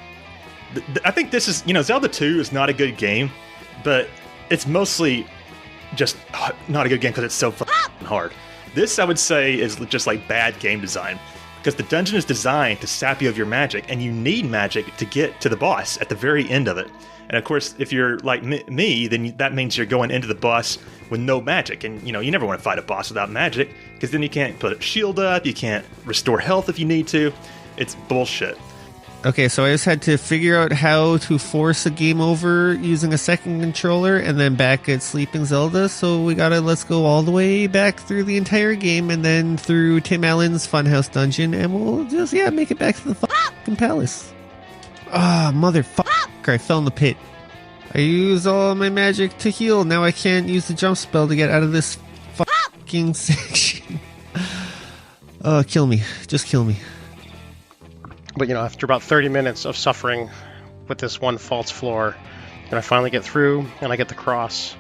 I think this is, Zelda 2 is not a good game, but it's mostly just not a good game because it's so fucking hard. This, I would say, is just like bad game design, because the dungeon is designed to sap you of your magic, and you need magic to get to the boss at the very end of it. And of course, if you're like me, then that means you're going into the boss with no magic. And, you never want to fight a boss without magic, because then you can't put a shield up, you can't restore health if you need to. It's bullshit. Okay, so I just had to figure out how to force a game over using a second controller and then back at Sleeping Zelda. So let's go all the way back through the entire game and then through Tim Allen's Funhouse Dungeon, and we'll just, make it back to the fucking palace. Motherfucker, I fell in the pit. I used all my magic to heal. Now I can't use the jump spell to get out of this fucking section. Kill me. Just kill me. But, after about 30 minutes of suffering with this one false floor, I finally get through, and I get the cross.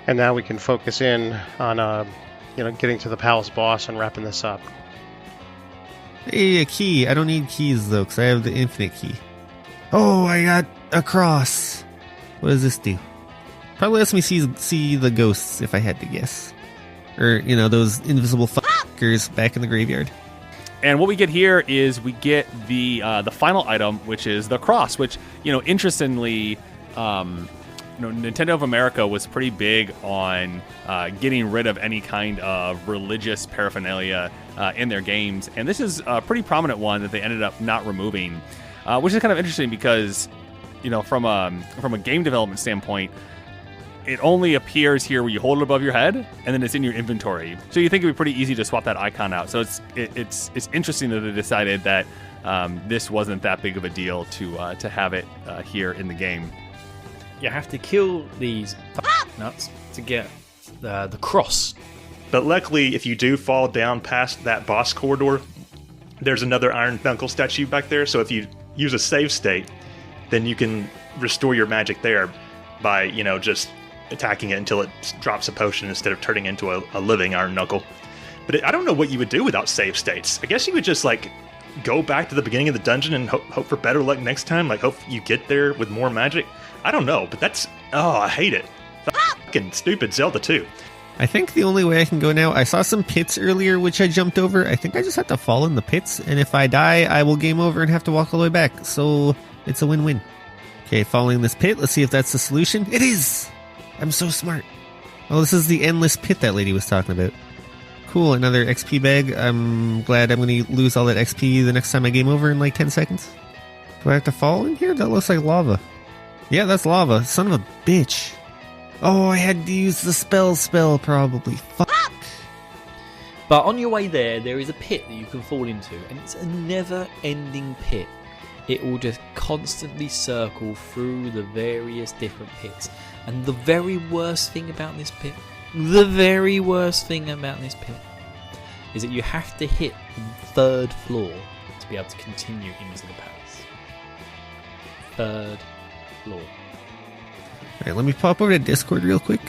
And now we can focus in on, getting to the palace boss and wrapping this up. Hey, a key. I don't need keys, though, because I have the infinite key. Oh, I got a cross. What does this do? Probably lets me see the ghosts, if I had to guess. Or, those invisible fuckers back in the graveyard. And what we get here is we get the final item, which is the cross, which, interestingly, Nintendo of America was pretty big on getting rid of any kind of religious paraphernalia in their games. And this is a pretty prominent one that they ended up not removing, which is kind of interesting because, from a game development standpoint, it only appears here where you hold it above your head, and then it's in your inventory. So you think it'd be pretty easy to swap that icon out. So it's interesting that they decided that this wasn't that big of a deal to have it here in the game. You have to kill these nuts to get the cross. But luckily, if you do fall down past that boss corridor, there's another Iron Knuckle statue back there. So if you use a save state, then you can restore your magic there by, just attacking it until it drops a potion instead of turning into a living Iron Knuckle. But I don't know what you would do without save states. I guess you would just, go back to the beginning of the dungeon and hope for better luck next time. Hope you get there with more magic. I don't know, but I hate it. Fucking stupid Zelda 2. I think the only way I can go now, I saw some pits earlier which I jumped over. I think I just have to fall in the pits, and if I die, I will game over and have to walk all the way back. So it's a win-win. Okay, falling in this pit. Let's see if that's the solution. It is! I'm so smart. Oh, this is the endless pit that lady was talking about. Cool, another XP bag. I'm glad I'm going to lose all that XP the next time I game over in like 10 seconds. Do I have to fall in here? That looks like lava. Yeah, that's lava. Son of a bitch. Oh, I had to use the spell probably. Fuck. But on your way there is a pit that you can fall into, and it's a never-ending pit. It will just constantly circle through the various different pits. And the very worst thing about this pit, is that you have to hit the third floor to be able to continue into the palace. Third floor. Alright, let me pop over to Discord real quick.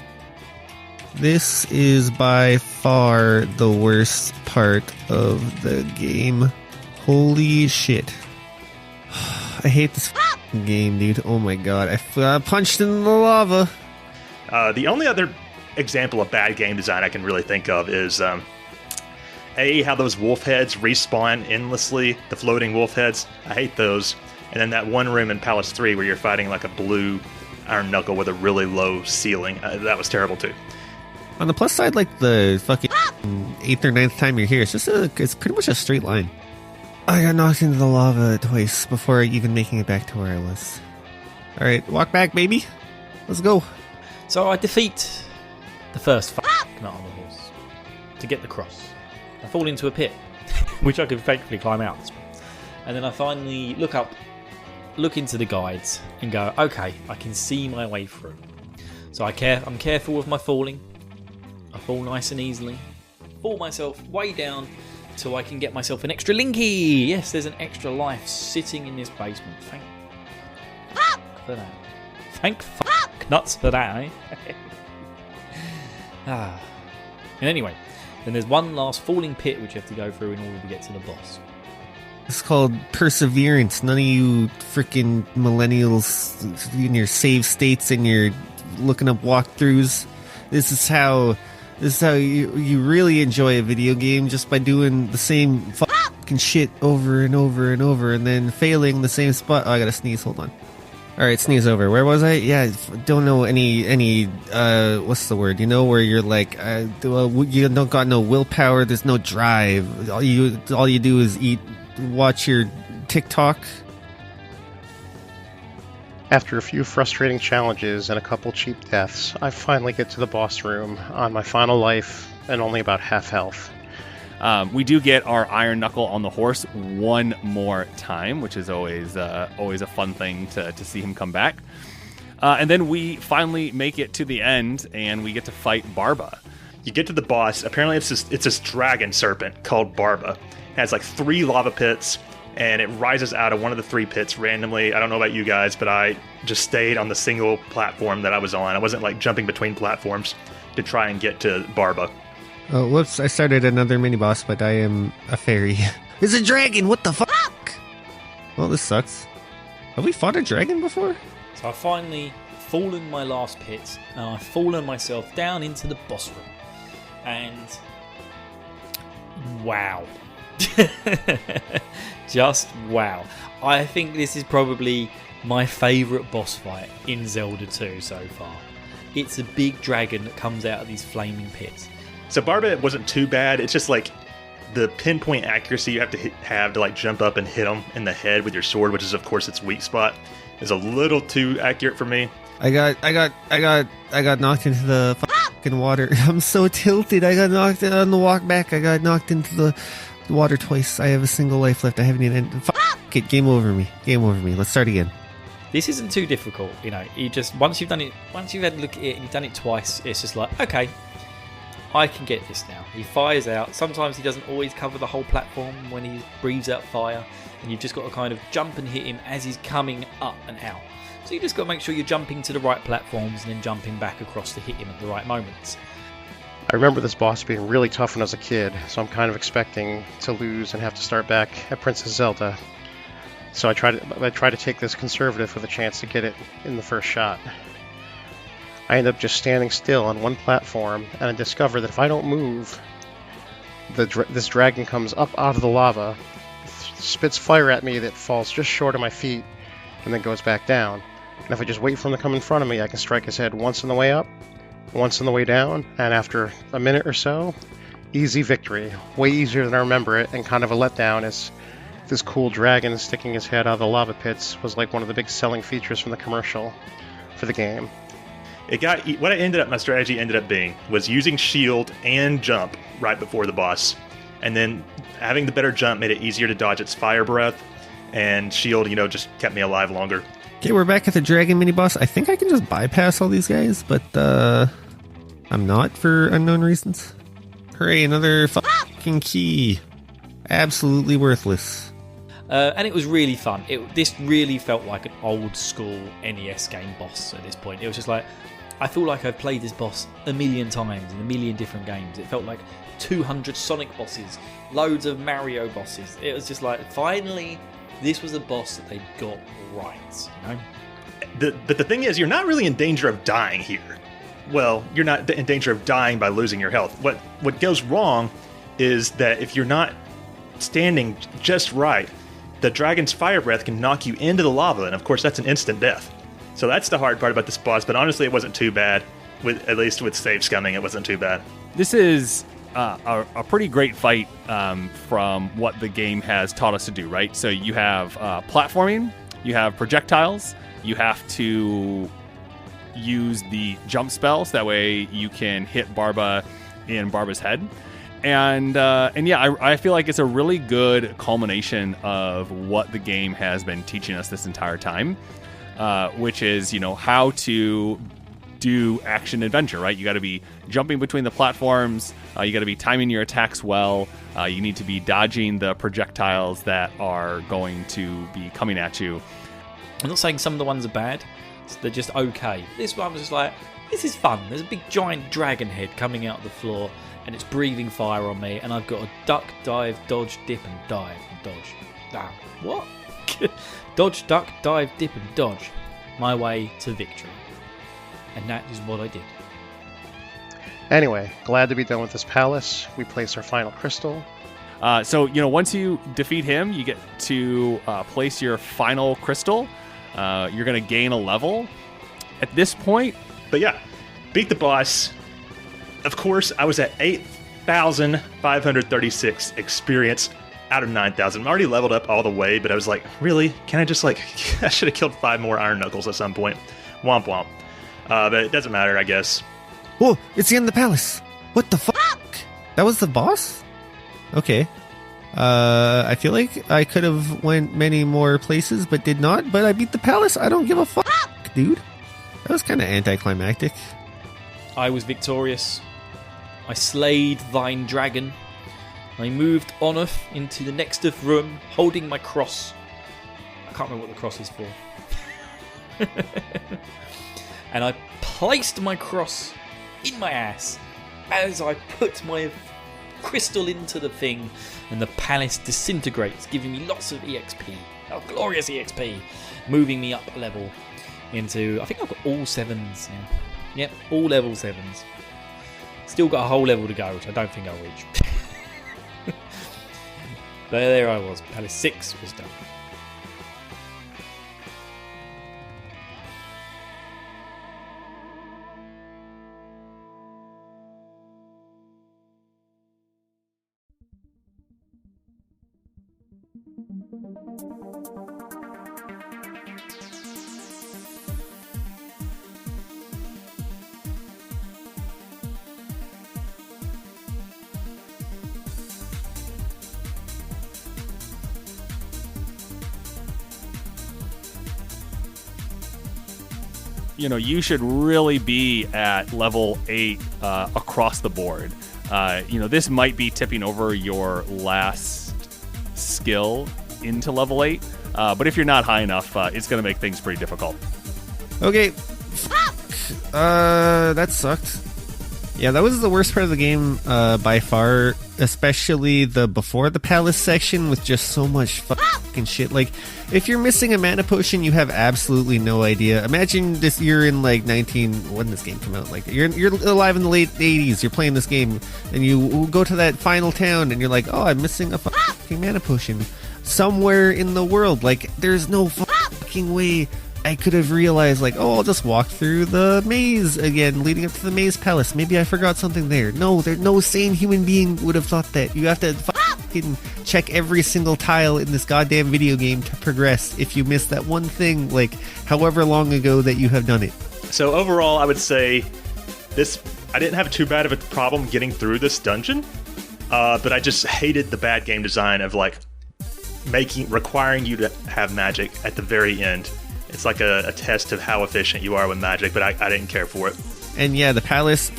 This is by far the worst part of the game. Holy shit. I hate this game, dude. Oh my god. I punched in the lava. The only other example of bad game design I can really think of is how those wolf heads respawn endlessly, the floating wolf heads. I hate those. And then that one room in Palace 3 where you're fighting like a blue iron knuckle with a really low ceiling. That was terrible too. On the plus side, like the fucking 8th or 9th time you're here, it's pretty much a straight line. I got knocked into the lava twice before even making it back to where I was. Alright, walk back, baby. Let's go. So I defeat the first nut on the horse to get the cross. I fall into a pit, which I can thankfully climb out. And then I finally look into the guides and go, okay, I can see my way through. So I'm careful with my falling. I fall nice and easily. Fall myself way down so I can get myself an extra linky. Yes, there's an extra life sitting in this basement. Thank for that. Thank nuts for that, eh? And anyway, then there's one last falling pit which you have to go through in order to get to the boss. It's called perseverance. None of you freaking millennials in your save states and you're looking up walkthroughs. This is how you really enjoy a video game, just by doing the same fucking shit over and over and over, and then failing the same spot. Oh, I gotta sneeze. Hold on. All right, sneeze over. Where was I? Yeah, don't know any. What's the word? You know, where you're like, you don't got no willpower. There's no drive. All you do is eat, watch your TikTok. After a few frustrating challenges and a couple cheap deaths, I finally get to the boss room on my final life and only about half health. We do get our iron knuckle on the horse one more time, which is always a fun thing to see him come back. And then we finally make it to the end, and we get to fight Barba. You get to the boss. Apparently, it's this dragon serpent called Barba. It has like 3 lava pits, and it rises out of one of the 3 pits randomly. I don't know about you guys, but I just stayed on the single platform that I was on. I wasn't like jumping between platforms to try and get to Barba. Oh, whoops, I started another mini-boss, but I am a fairy. It's a dragon! What the fuck? Well, this sucks. Have we fought a dragon before? So I finally fallen my last pit, and I've fallen myself down into the boss room. And wow. Just wow. I think this is probably my favourite boss fight in Zelda 2 so far. It's a big dragon that comes out of these flaming pits. So Barba wasn't too bad. It's just like the pinpoint accuracy you have to have to like jump up and hit him in the head with your sword, which is of course its weak spot, is a little too accurate for me. I got knocked into the fucking water. I'm so tilted. I got knocked on the walk back. I got knocked into the water twice. I have a single life left. I haven't even. Fuck it. Game over me. Game over me. Let's start again. This isn't too difficult, you know. You just once you've had a look at it and you've done it twice, it's just like, okay, I can get this now. He fires out. Sometimes he doesn't always cover the whole platform when he breathes out fire, and you've just got to kind of jump and hit him as he's coming up and out. So you just got to make sure you're jumping to the right platforms and then jumping back across to hit him at the right moments. I remember this boss being really tough when I was a kid, so I'm kind of expecting to lose and have to start back at Princess Zelda. So I try to take this conservative with a chance to get it in the first shot. I end up just standing still on one platform, and I discover that if I don't move, this dragon comes up out of the lava, spits fire at me that falls just short of my feet, and then goes back down. And if I just wait for him to come in front of me, I can strike his head once on the way up, once on the way down, and after a minute or so, Easy victory. Way easier than I remember it, and kind of a letdown as this cool dragon sticking his head out of the lava pits was like one of the big selling features from the commercial for the game. My strategy ended up being was using shield and jump right before the boss. And then having the better jump made it easier to dodge its fire breath, and shield, just kept me alive longer. Okay, we're back at the dragon mini boss. I think I can just bypass all these guys, but I'm not for unknown reasons. Hooray, another fucking key. Absolutely worthless. And it was really fun. This really felt like an old school NES game boss at this point. It was just like, I feel like I've played this boss a million times in a million different games. It felt like 200 Sonic bosses, loads of Mario bosses. It was just like, finally, this was a boss that they got right, But the thing is, you're not really in danger of dying here. Well, you're not in danger of dying by losing your health. What goes wrong is that if you're not standing just right, the dragon's fire breath can knock you into the lava, and of course that's an instant death. So that's the hard part about this boss, but honestly it wasn't too bad. At least with save scumming, it wasn't too bad. This is a pretty great fight from what the game has taught us to do, right? So you have platforming, you have projectiles, you have to use the jump spell, so that way you can hit Barba in Barba's head. And yeah, I feel like it's a really good culmination of what the game has been teaching us this entire time, which is, how to do action adventure, right? You got to be jumping between the platforms. You got to be timing your attacks well. You need to be dodging the projectiles that are going to be coming at you. I'm not saying some of the ones are bad. They're just okay. This one was just like, this is fun. There's a big giant dragon head coming out of the floor, and it's breathing fire on me, and I've got to duck, dive, dodge, dip, and dive, and dodge. Ah, what? Dodge, duck, dive, dip, and dodge. My way to victory. And that is what I did. Anyway, glad to be done with this palace. We place our final crystal. So, once you defeat him, you get to place your final crystal. You're going to gain a level at this point. But yeah, beat the boss. Of course, I was at 8,536 experience out of 9,000. I'm already leveled up all the way, but I was like, really? Can I just I should have killed 5 more Iron Knuckles at some point. Womp womp. But it doesn't matter, I guess. Whoa, it's the end of the palace. What the fuck? That was the boss? Okay. I feel like I could have went many more places, but did not. But I beat the palace. I don't give a fuck, dude. That was kind of anticlimactic. I was victorious. I slayed thine dragon. I moved oneth into the next of room, holding my cross. I can't remember what the cross is for. And I placed my cross in my ass as I put my crystal into the thing, and the palace disintegrates, giving me lots of EXP. Oh, glorious EXP. Moving me up a level into, I think I've got all 7s now. Yep, all level 7s. Still got a whole level to go, which I don't think I'll reach. But there I was. Palace 6 was done. You should really be at level 8 across the board. This might be tipping over your last skill into level 8, but if you're not high enough, it's going to make things pretty difficult. Okay. Fuck. That sucked. Yeah, that was the worst part of the game by far, especially the before the palace section with just so much fucking shit. Like, if you're missing a mana potion, you have absolutely no idea. Imagine this, you're in when did this game come out? Like, you're alive in the late 80s, you're playing this game, and you go to that final town, and you're like, oh, I'm missing a fucking mana potion somewhere in the world. Like, there's no fucking way I could have realized, like, oh, I'll just walk through the maze again, leading up to the maze palace. Maybe I forgot something there. No, no sane human being would have thought that. You have to fucking check every single tile in this goddamn video game to progress if you miss that one thing, like, however long ago that you have done it. So overall, I would say I didn't have too bad of a problem getting through this dungeon, but I just hated the bad game design of, like, requiring you to have magic at the very end. It's like a test of how efficient you are with magic, but I didn't care for it. And yeah, the palace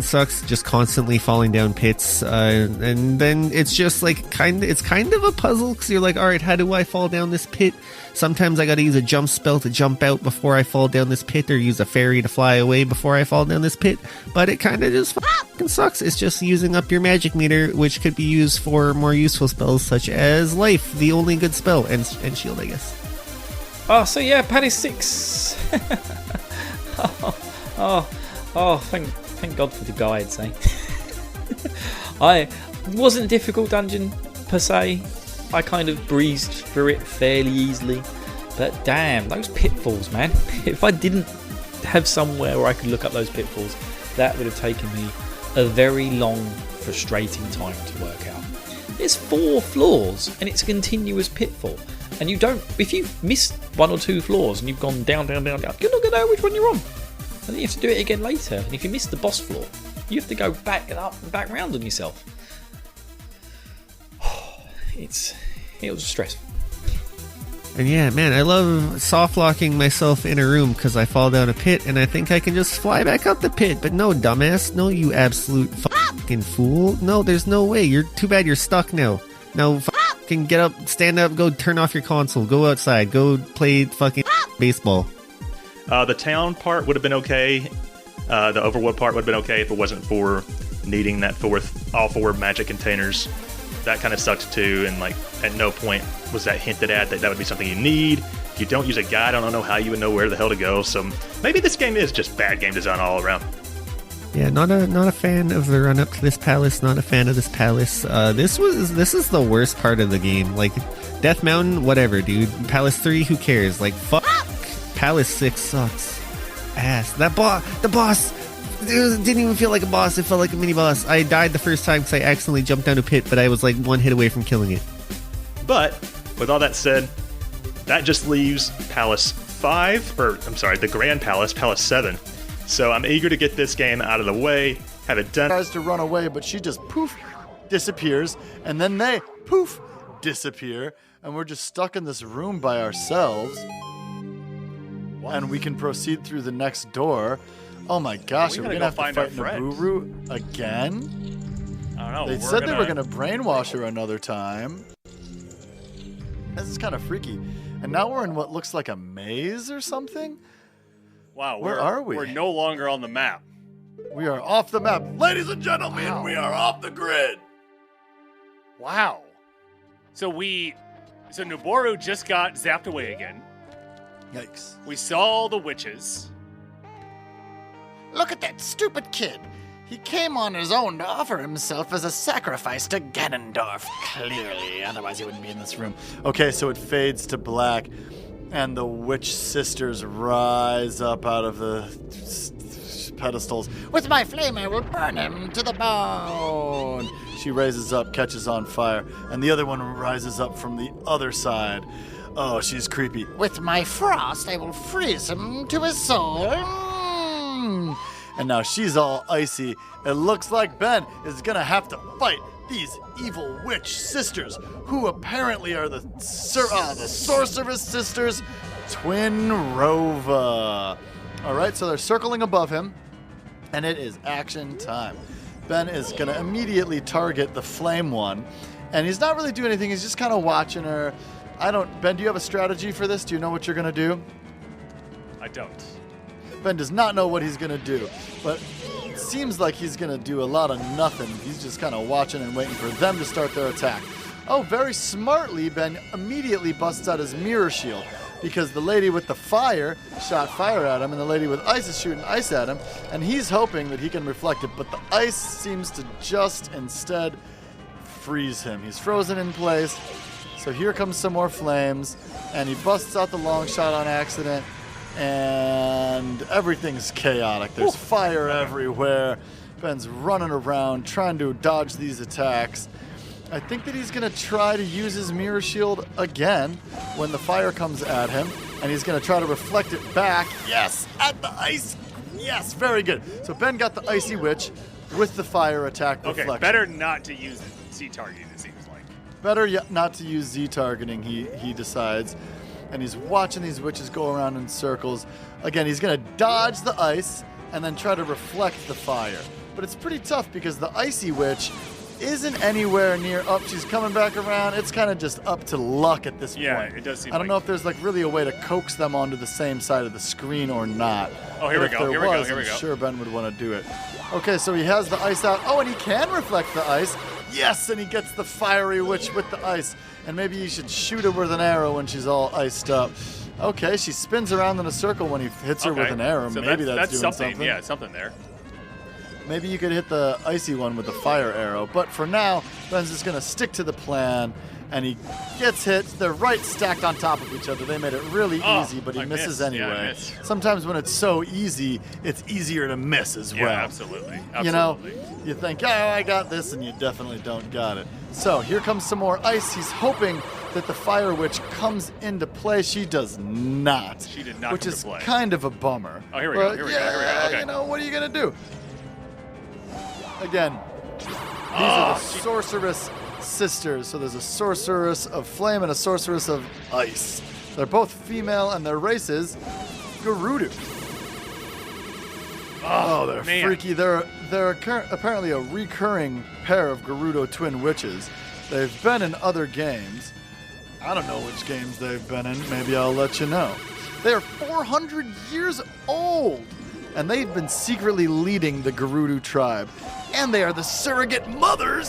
sucks, just constantly falling down pits, and then it's just like kind of a puzzle, because you're like, all right, how do I fall down this pit? Sometimes I gotta use a jump spell to jump out before I fall down this pit, or use a fairy to fly away before I fall down this pit, but it kind of just sucks. It's just using up your magic meter, which could be used for more useful spells such as life, the only good spell, and shield, I guess. Oh, so yeah, Palace 6. Thank God for the guides, eh? It wasn't a difficult dungeon per se. I kind of breezed through it fairly easily, but damn, those pitfalls, man. If I didn't have somewhere where I could look up those pitfalls, that would have taken me a very long, frustrating time to work out. There's 4 floors and it's a continuous pitfall. And if you've missed 1 or 2 floors and you've gone down, you're not going to know which one you're on. And then you have to do it again later. And if you miss the boss floor, you have to go back and up and back round on yourself. It was stressful. And yeah, man, I love soft locking myself in a room because I fall down a pit and I think I can just fly back up the pit. But no, dumbass. No, you absolute fucking fool. No, there's no way. You're too bad you're stuck now. Now fucking get up, stand up, go turn off your console, go outside, go play fucking baseball. The town part would have been okay. The overworld part would have been okay if it wasn't for needing that all 4 magic containers. That kind of sucked too, and like at no point was that hinted at that would be something you need. If you don't use a guide, I don't know how you would know where the hell to go. So maybe this game is just bad game design all around. Yeah, not a fan of the run up to this palace. Not a fan of this palace. This is the worst part of the game. Like Death Mountain, whatever, dude. Palace 3, who cares? Like fuck. Palace 6 sucks. Ass. The boss. It didn't even feel like a boss. It felt like a mini boss. I died the first time because I accidentally jumped down a pit, but I was like 1 hit away from killing it. But with all that said, that just leaves Palace 5, the Grand Palace, Palace 7. So I'm eager to get this game out of the way, have it done. Tries to run away, but she just poof disappears, and then they poof disappear, and we're just stuck in this room by ourselves. And we can proceed through the next door. Oh my gosh, are we gonna have to fight Naburu again? I don't know. They said they were gonna brainwash her another time. This is kind of freaky. And now we're in what looks like a maze or something? Wow, where are we? We're no longer on the map. We are off the map. Ladies and gentlemen, we are off the grid. Wow. So Naburu just got zapped away again. Yikes. We saw the witches. Look at that stupid kid. He came on his own to offer himself as a sacrifice to Ganondorf. Clearly, otherwise he wouldn't be in this room. Okay, so it fades to black, and the witch sisters rise up out of the pedestals. With my flame, I will burn him to the bone. She raises up, catches on fire, and the other one rises up from the other side. Oh, she's creepy. With my frost, I will freeze him to his soul. And now she's all icy. It looks like Ben is gonna have to fight these evil witch sisters, who apparently are the sorceress sisters, Twin Rova. All right, so they're circling above him, and it is action time. Ben is gonna immediately target the flame one, and he's not really doing anything. He's just kind of watching her. Ben, do you have a strategy for this? Do you know what you're gonna do? I don't. Ben does not know what he's going to do, but it seems like he's going to do a lot of nothing. He's just kind of watching and waiting for them to start their attack. Oh, very smartly, Ben immediately busts out his mirror shield, because the lady with the fire shot fire at him, and the lady with ice is shooting ice at him, and he's hoping that he can reflect it, but the ice seems to just instead freeze him. He's frozen in place. So here comes some more flames, and he busts out the long shot on accident, and everything's chaotic. There's fire everywhere. Ben's running around trying to dodge these attacks. I think that he's going to try to use his mirror shield again when the fire comes at him, and he's going to try to reflect it back. Yes, at the ice. Yes, very good. So Ben got the Icy Witch with the fire attack reflection. Okay, better not to use Z-targeting, it seems like. Better not to use Z-targeting, he decides. And he's watching these witches go around in circles. Again, he's going to dodge the ice and then try to reflect the fire. But it's pretty tough because the Icy Witch isn't anywhere near up. She's coming back around. It's kind of just up to luck at this point. Yeah, it does seem I don't know if there's really a way to coax them onto the same side of the screen or not. Oh, here we go. I'm sure Ben would want to do it. Okay, so he has the ice out. Oh, and he can reflect the ice. Yes, and he gets the fiery witch with the ice. And maybe you should shoot her with an arrow when she's all iced up. Okay, she spins around in a circle when he hits her with an arrow. So maybe that's doing something. Yeah, something there. Maybe you could hit the icy one with the fire arrow. But for now, Ben's just going to stick to the plan. And he gets hit. They're right stacked on top of each other. They made it really easy, but he misses anyway. Yeah, I missed. Sometimes when it's so easy, it's easier to miss as well. Yeah, absolutely. You know, you think, oh, I got this, and you definitely don't got it. So here comes some more ice. He's hoping that the Fire Witch comes into play. She does not. She did not which come is to play. Kind of a bummer. Oh, here we go. Here we go. Okay. You know, what are you going to do? Again, these are the sorceress sisters. So there's a sorceress of flame and a sorceress of ice. They're both female, and their race is Gerudo. Oh, they're freaky. They're apparently a recurring pair of Gerudo twin witches. They've been in other games. I don't know which games they've been in. Maybe I'll let you know. They are 400 years old, and they've been secretly leading the Gerudo tribe. And they are the surrogate mothers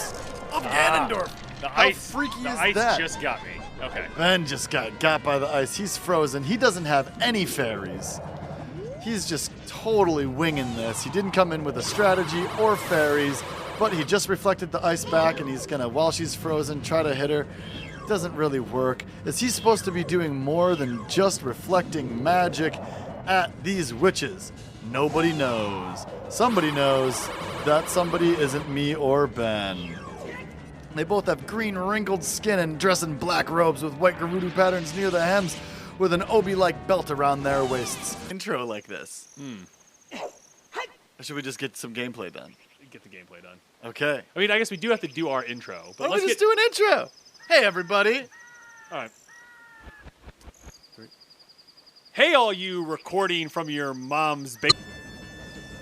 of Ganondorf. How freaky is that? The ice just got me. Okay. Ben just got by the ice. He's frozen. He doesn't have any fairies. He's just totally winging this. He didn't come in with a strategy or fairies, but he just reflected the ice back, and he's going to, while she's frozen, try to hit her. Doesn't really work. Is he supposed to be doing more than just reflecting magic at these witches? Nobody knows. Somebody knows. That somebody isn't me or Ben. They both have green wrinkled skin and dress in black robes with white Gerudo patterns near the hems, with an obi-like belt around their waists. Intro like this. Or should we just get some gameplay done? Get the gameplay done. Okay. I mean, I guess we do have to do our intro. But let's just do an intro. Hey, everybody. All right. Hey, all you recording from your mom's basement.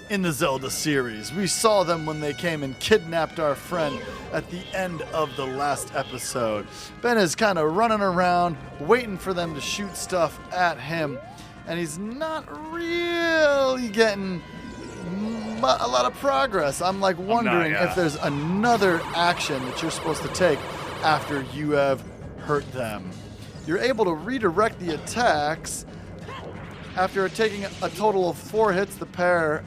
In the Zelda series, we saw them when they came and kidnapped our friend at the end of the last episode. Ben is kind of running around, waiting for them to shoot stuff at him, and he's not really getting a lot of progress. I'm wondering if there's another action that you're supposed to take after you have hurt them. You're able to redirect the attacks after taking a total of 4 hits. The pair.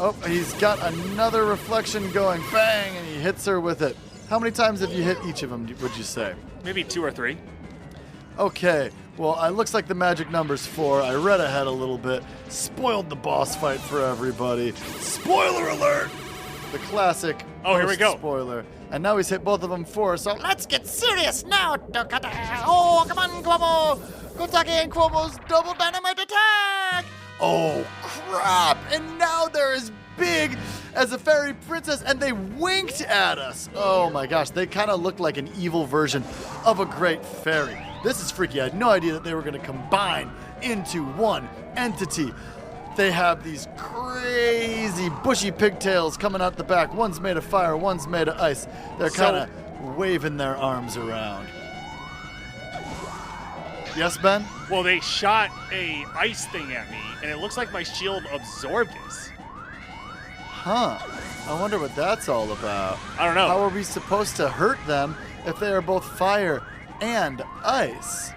Oh, he's got another reflection going. Bang! And he hits her with it. How many times have you hit each of them, would you say? Maybe 2 or 3. Okay. Well, it looks like the magic number's 4. I read ahead a little bit. Spoiled the boss fight for everybody. Spoiler alert! The classic. Oh, here we go. Spoiler. And now he's hit both of them 4, so Let's get serious now, Dokata. Oh, come on, Quobo. Kotake and Quobo's double dynamite attack. oh, crap! And now they're as big as a fairy princess, and they winked at us. Oh my gosh, they kind of look like an evil version of a great fairy. This is freaky. I had no idea that they were going to combine into one entity. They have these crazy bushy pigtails coming out the back. One's made of fire, one's made of ice. They're kind of waving their arms around. Yes, Ben? Well, they shot a ice thing at me, and it looks like my shield absorbed it. Huh. I wonder what that's all about. I don't know. How are we supposed to hurt them if they are both fire and ice?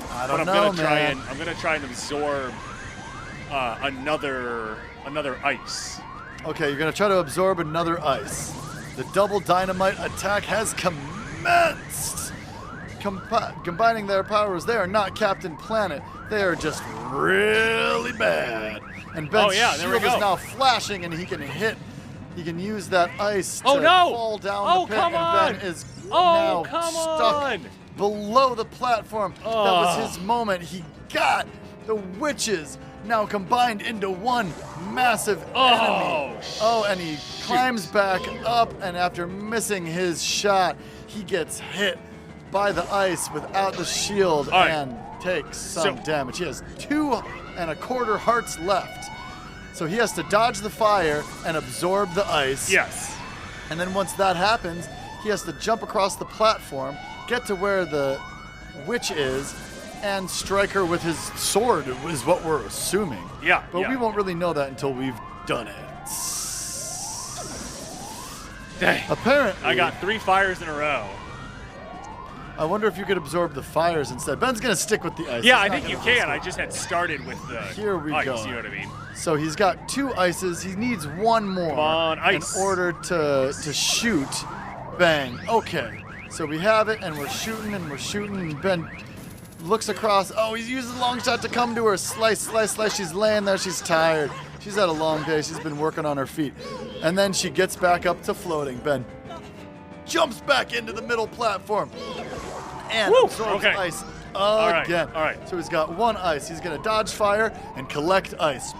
I don't know, man. I'm gonna try and absorb another ice. Okay, you're gonna try to absorb another ice. The double dynamite attack has commenced. Combining their powers, they are not Captain Planet. They are just really bad. And Ben's there we shield is go. now flashing, and he can use that ice to Oh, no! fall down Oh, the pit, come on! and Ben is Oh, now come stuck on! below the platform. That was his moment. He got the witches now combined into one massive enemy. Oh, and he climbs back up, and after missing his shot, he gets hit by the ice without the shield and takes some damage. He has 2.25 hearts left. So he has to dodge the fire and absorb the ice. Yes. And then once that happens, he has to jump across the platform, get to where the witch is, and strike her with his sword, is what we're assuming. Yeah. But we won't really know that until we've done it. Dang. Apparently. I got 3 fires in a row. I wonder if you could absorb the fires instead. Ben's going to stick with the ice. Yeah, He's I not think you gonna can. risk I just had started with the Here we ice, go. you know what I mean? So he's got 2 ices. He needs 1 more Come on, ice. in order to shoot. Bang. Okay. So we have it, and we're shooting, and Ben looks across. Oh, he's using the long shot to come to her. Slice. She's laying there. She's tired. She's had a long day. She's been working on her feet. And then she gets back up to floating. Ben jumps back into the middle platform and absorbs ice again. All right. So he's got 1 ice. He's going to dodge fire and collect ice.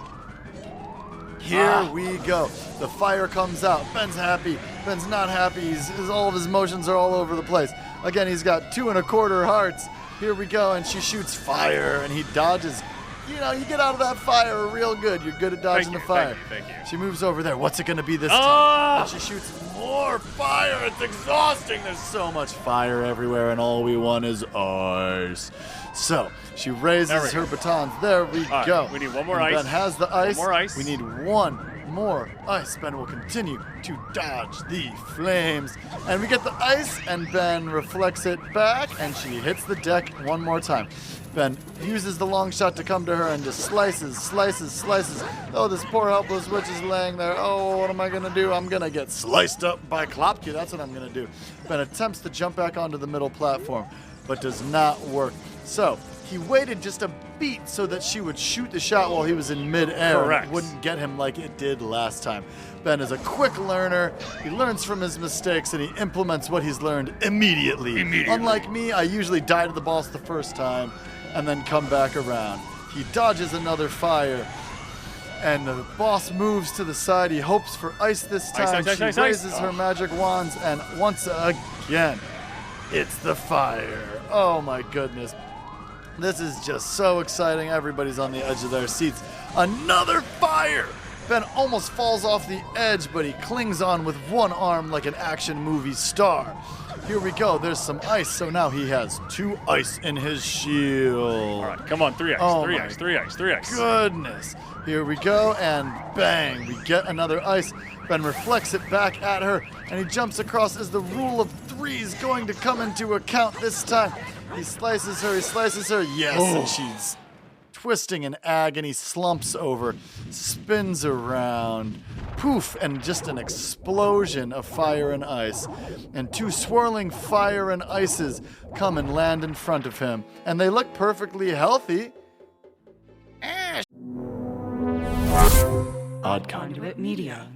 Here we go. The fire comes out. Ben's happy. Ben's not happy. All of his emotions are all over the place. Again, he's got 2.25 hearts. Here we go, and she shoots fire, and he dodges. You know, you get out of that fire real good. You're good at dodging the fire. Thank you. She moves over there. What's it going to be this time? And she shoots more fire. It's exhausting. There's so much fire everywhere, and all we want is ice. So she raises her batons. There we go. We need 1 more And ice. Ben has the ice. 1 more ice. We need 1 more ice. Ben will continue to dodge the flames. And we get the ice, and Ben reflects it back, and she hits the deck 1 more time. Ben uses the long shot to come to her and just slices. Oh, this poor helpless witch is laying there. Oh, what am I going to do? I'm going to get sliced up by Klopke. That's what I'm going to do. Ben attempts to jump back onto the middle platform, but does not work. So he waited just a beat so that she would shoot the shot while he was in midair. Correct. And it wouldn't get him like it did last time. Ben is a quick learner. He learns from his mistakes, and he implements what he's learned immediately. Unlike me, I usually die to the boss the first time and then come back around. He dodges another fire, and the boss moves to the side. He hopes for ice this time. She raises her magic wands, and once again, it's the fire. Oh my goodness. This is just so exciting. Everybody's on the edge of their seats. Another fire! Ben almost falls off the edge, but he clings on with 1 arm like an action movie star. Here we go. There's some ice, so now he has 2 ice in his shield. All right, come on, 3 ice, Oh 3 my ice, 3 ice, 3 ice. Goodness. Here we go, and bang, we get another ice. Ben reflects it back at her, and he jumps across. Is the rule of 3s going to come into account this time? He slices her, yes, and she's twisting in agony, slumps over, spins around, poof, and just an explosion of fire and ice. And 2 swirling fire and ices come and land in front of him, and they look perfectly healthy. Odd Conduit Media.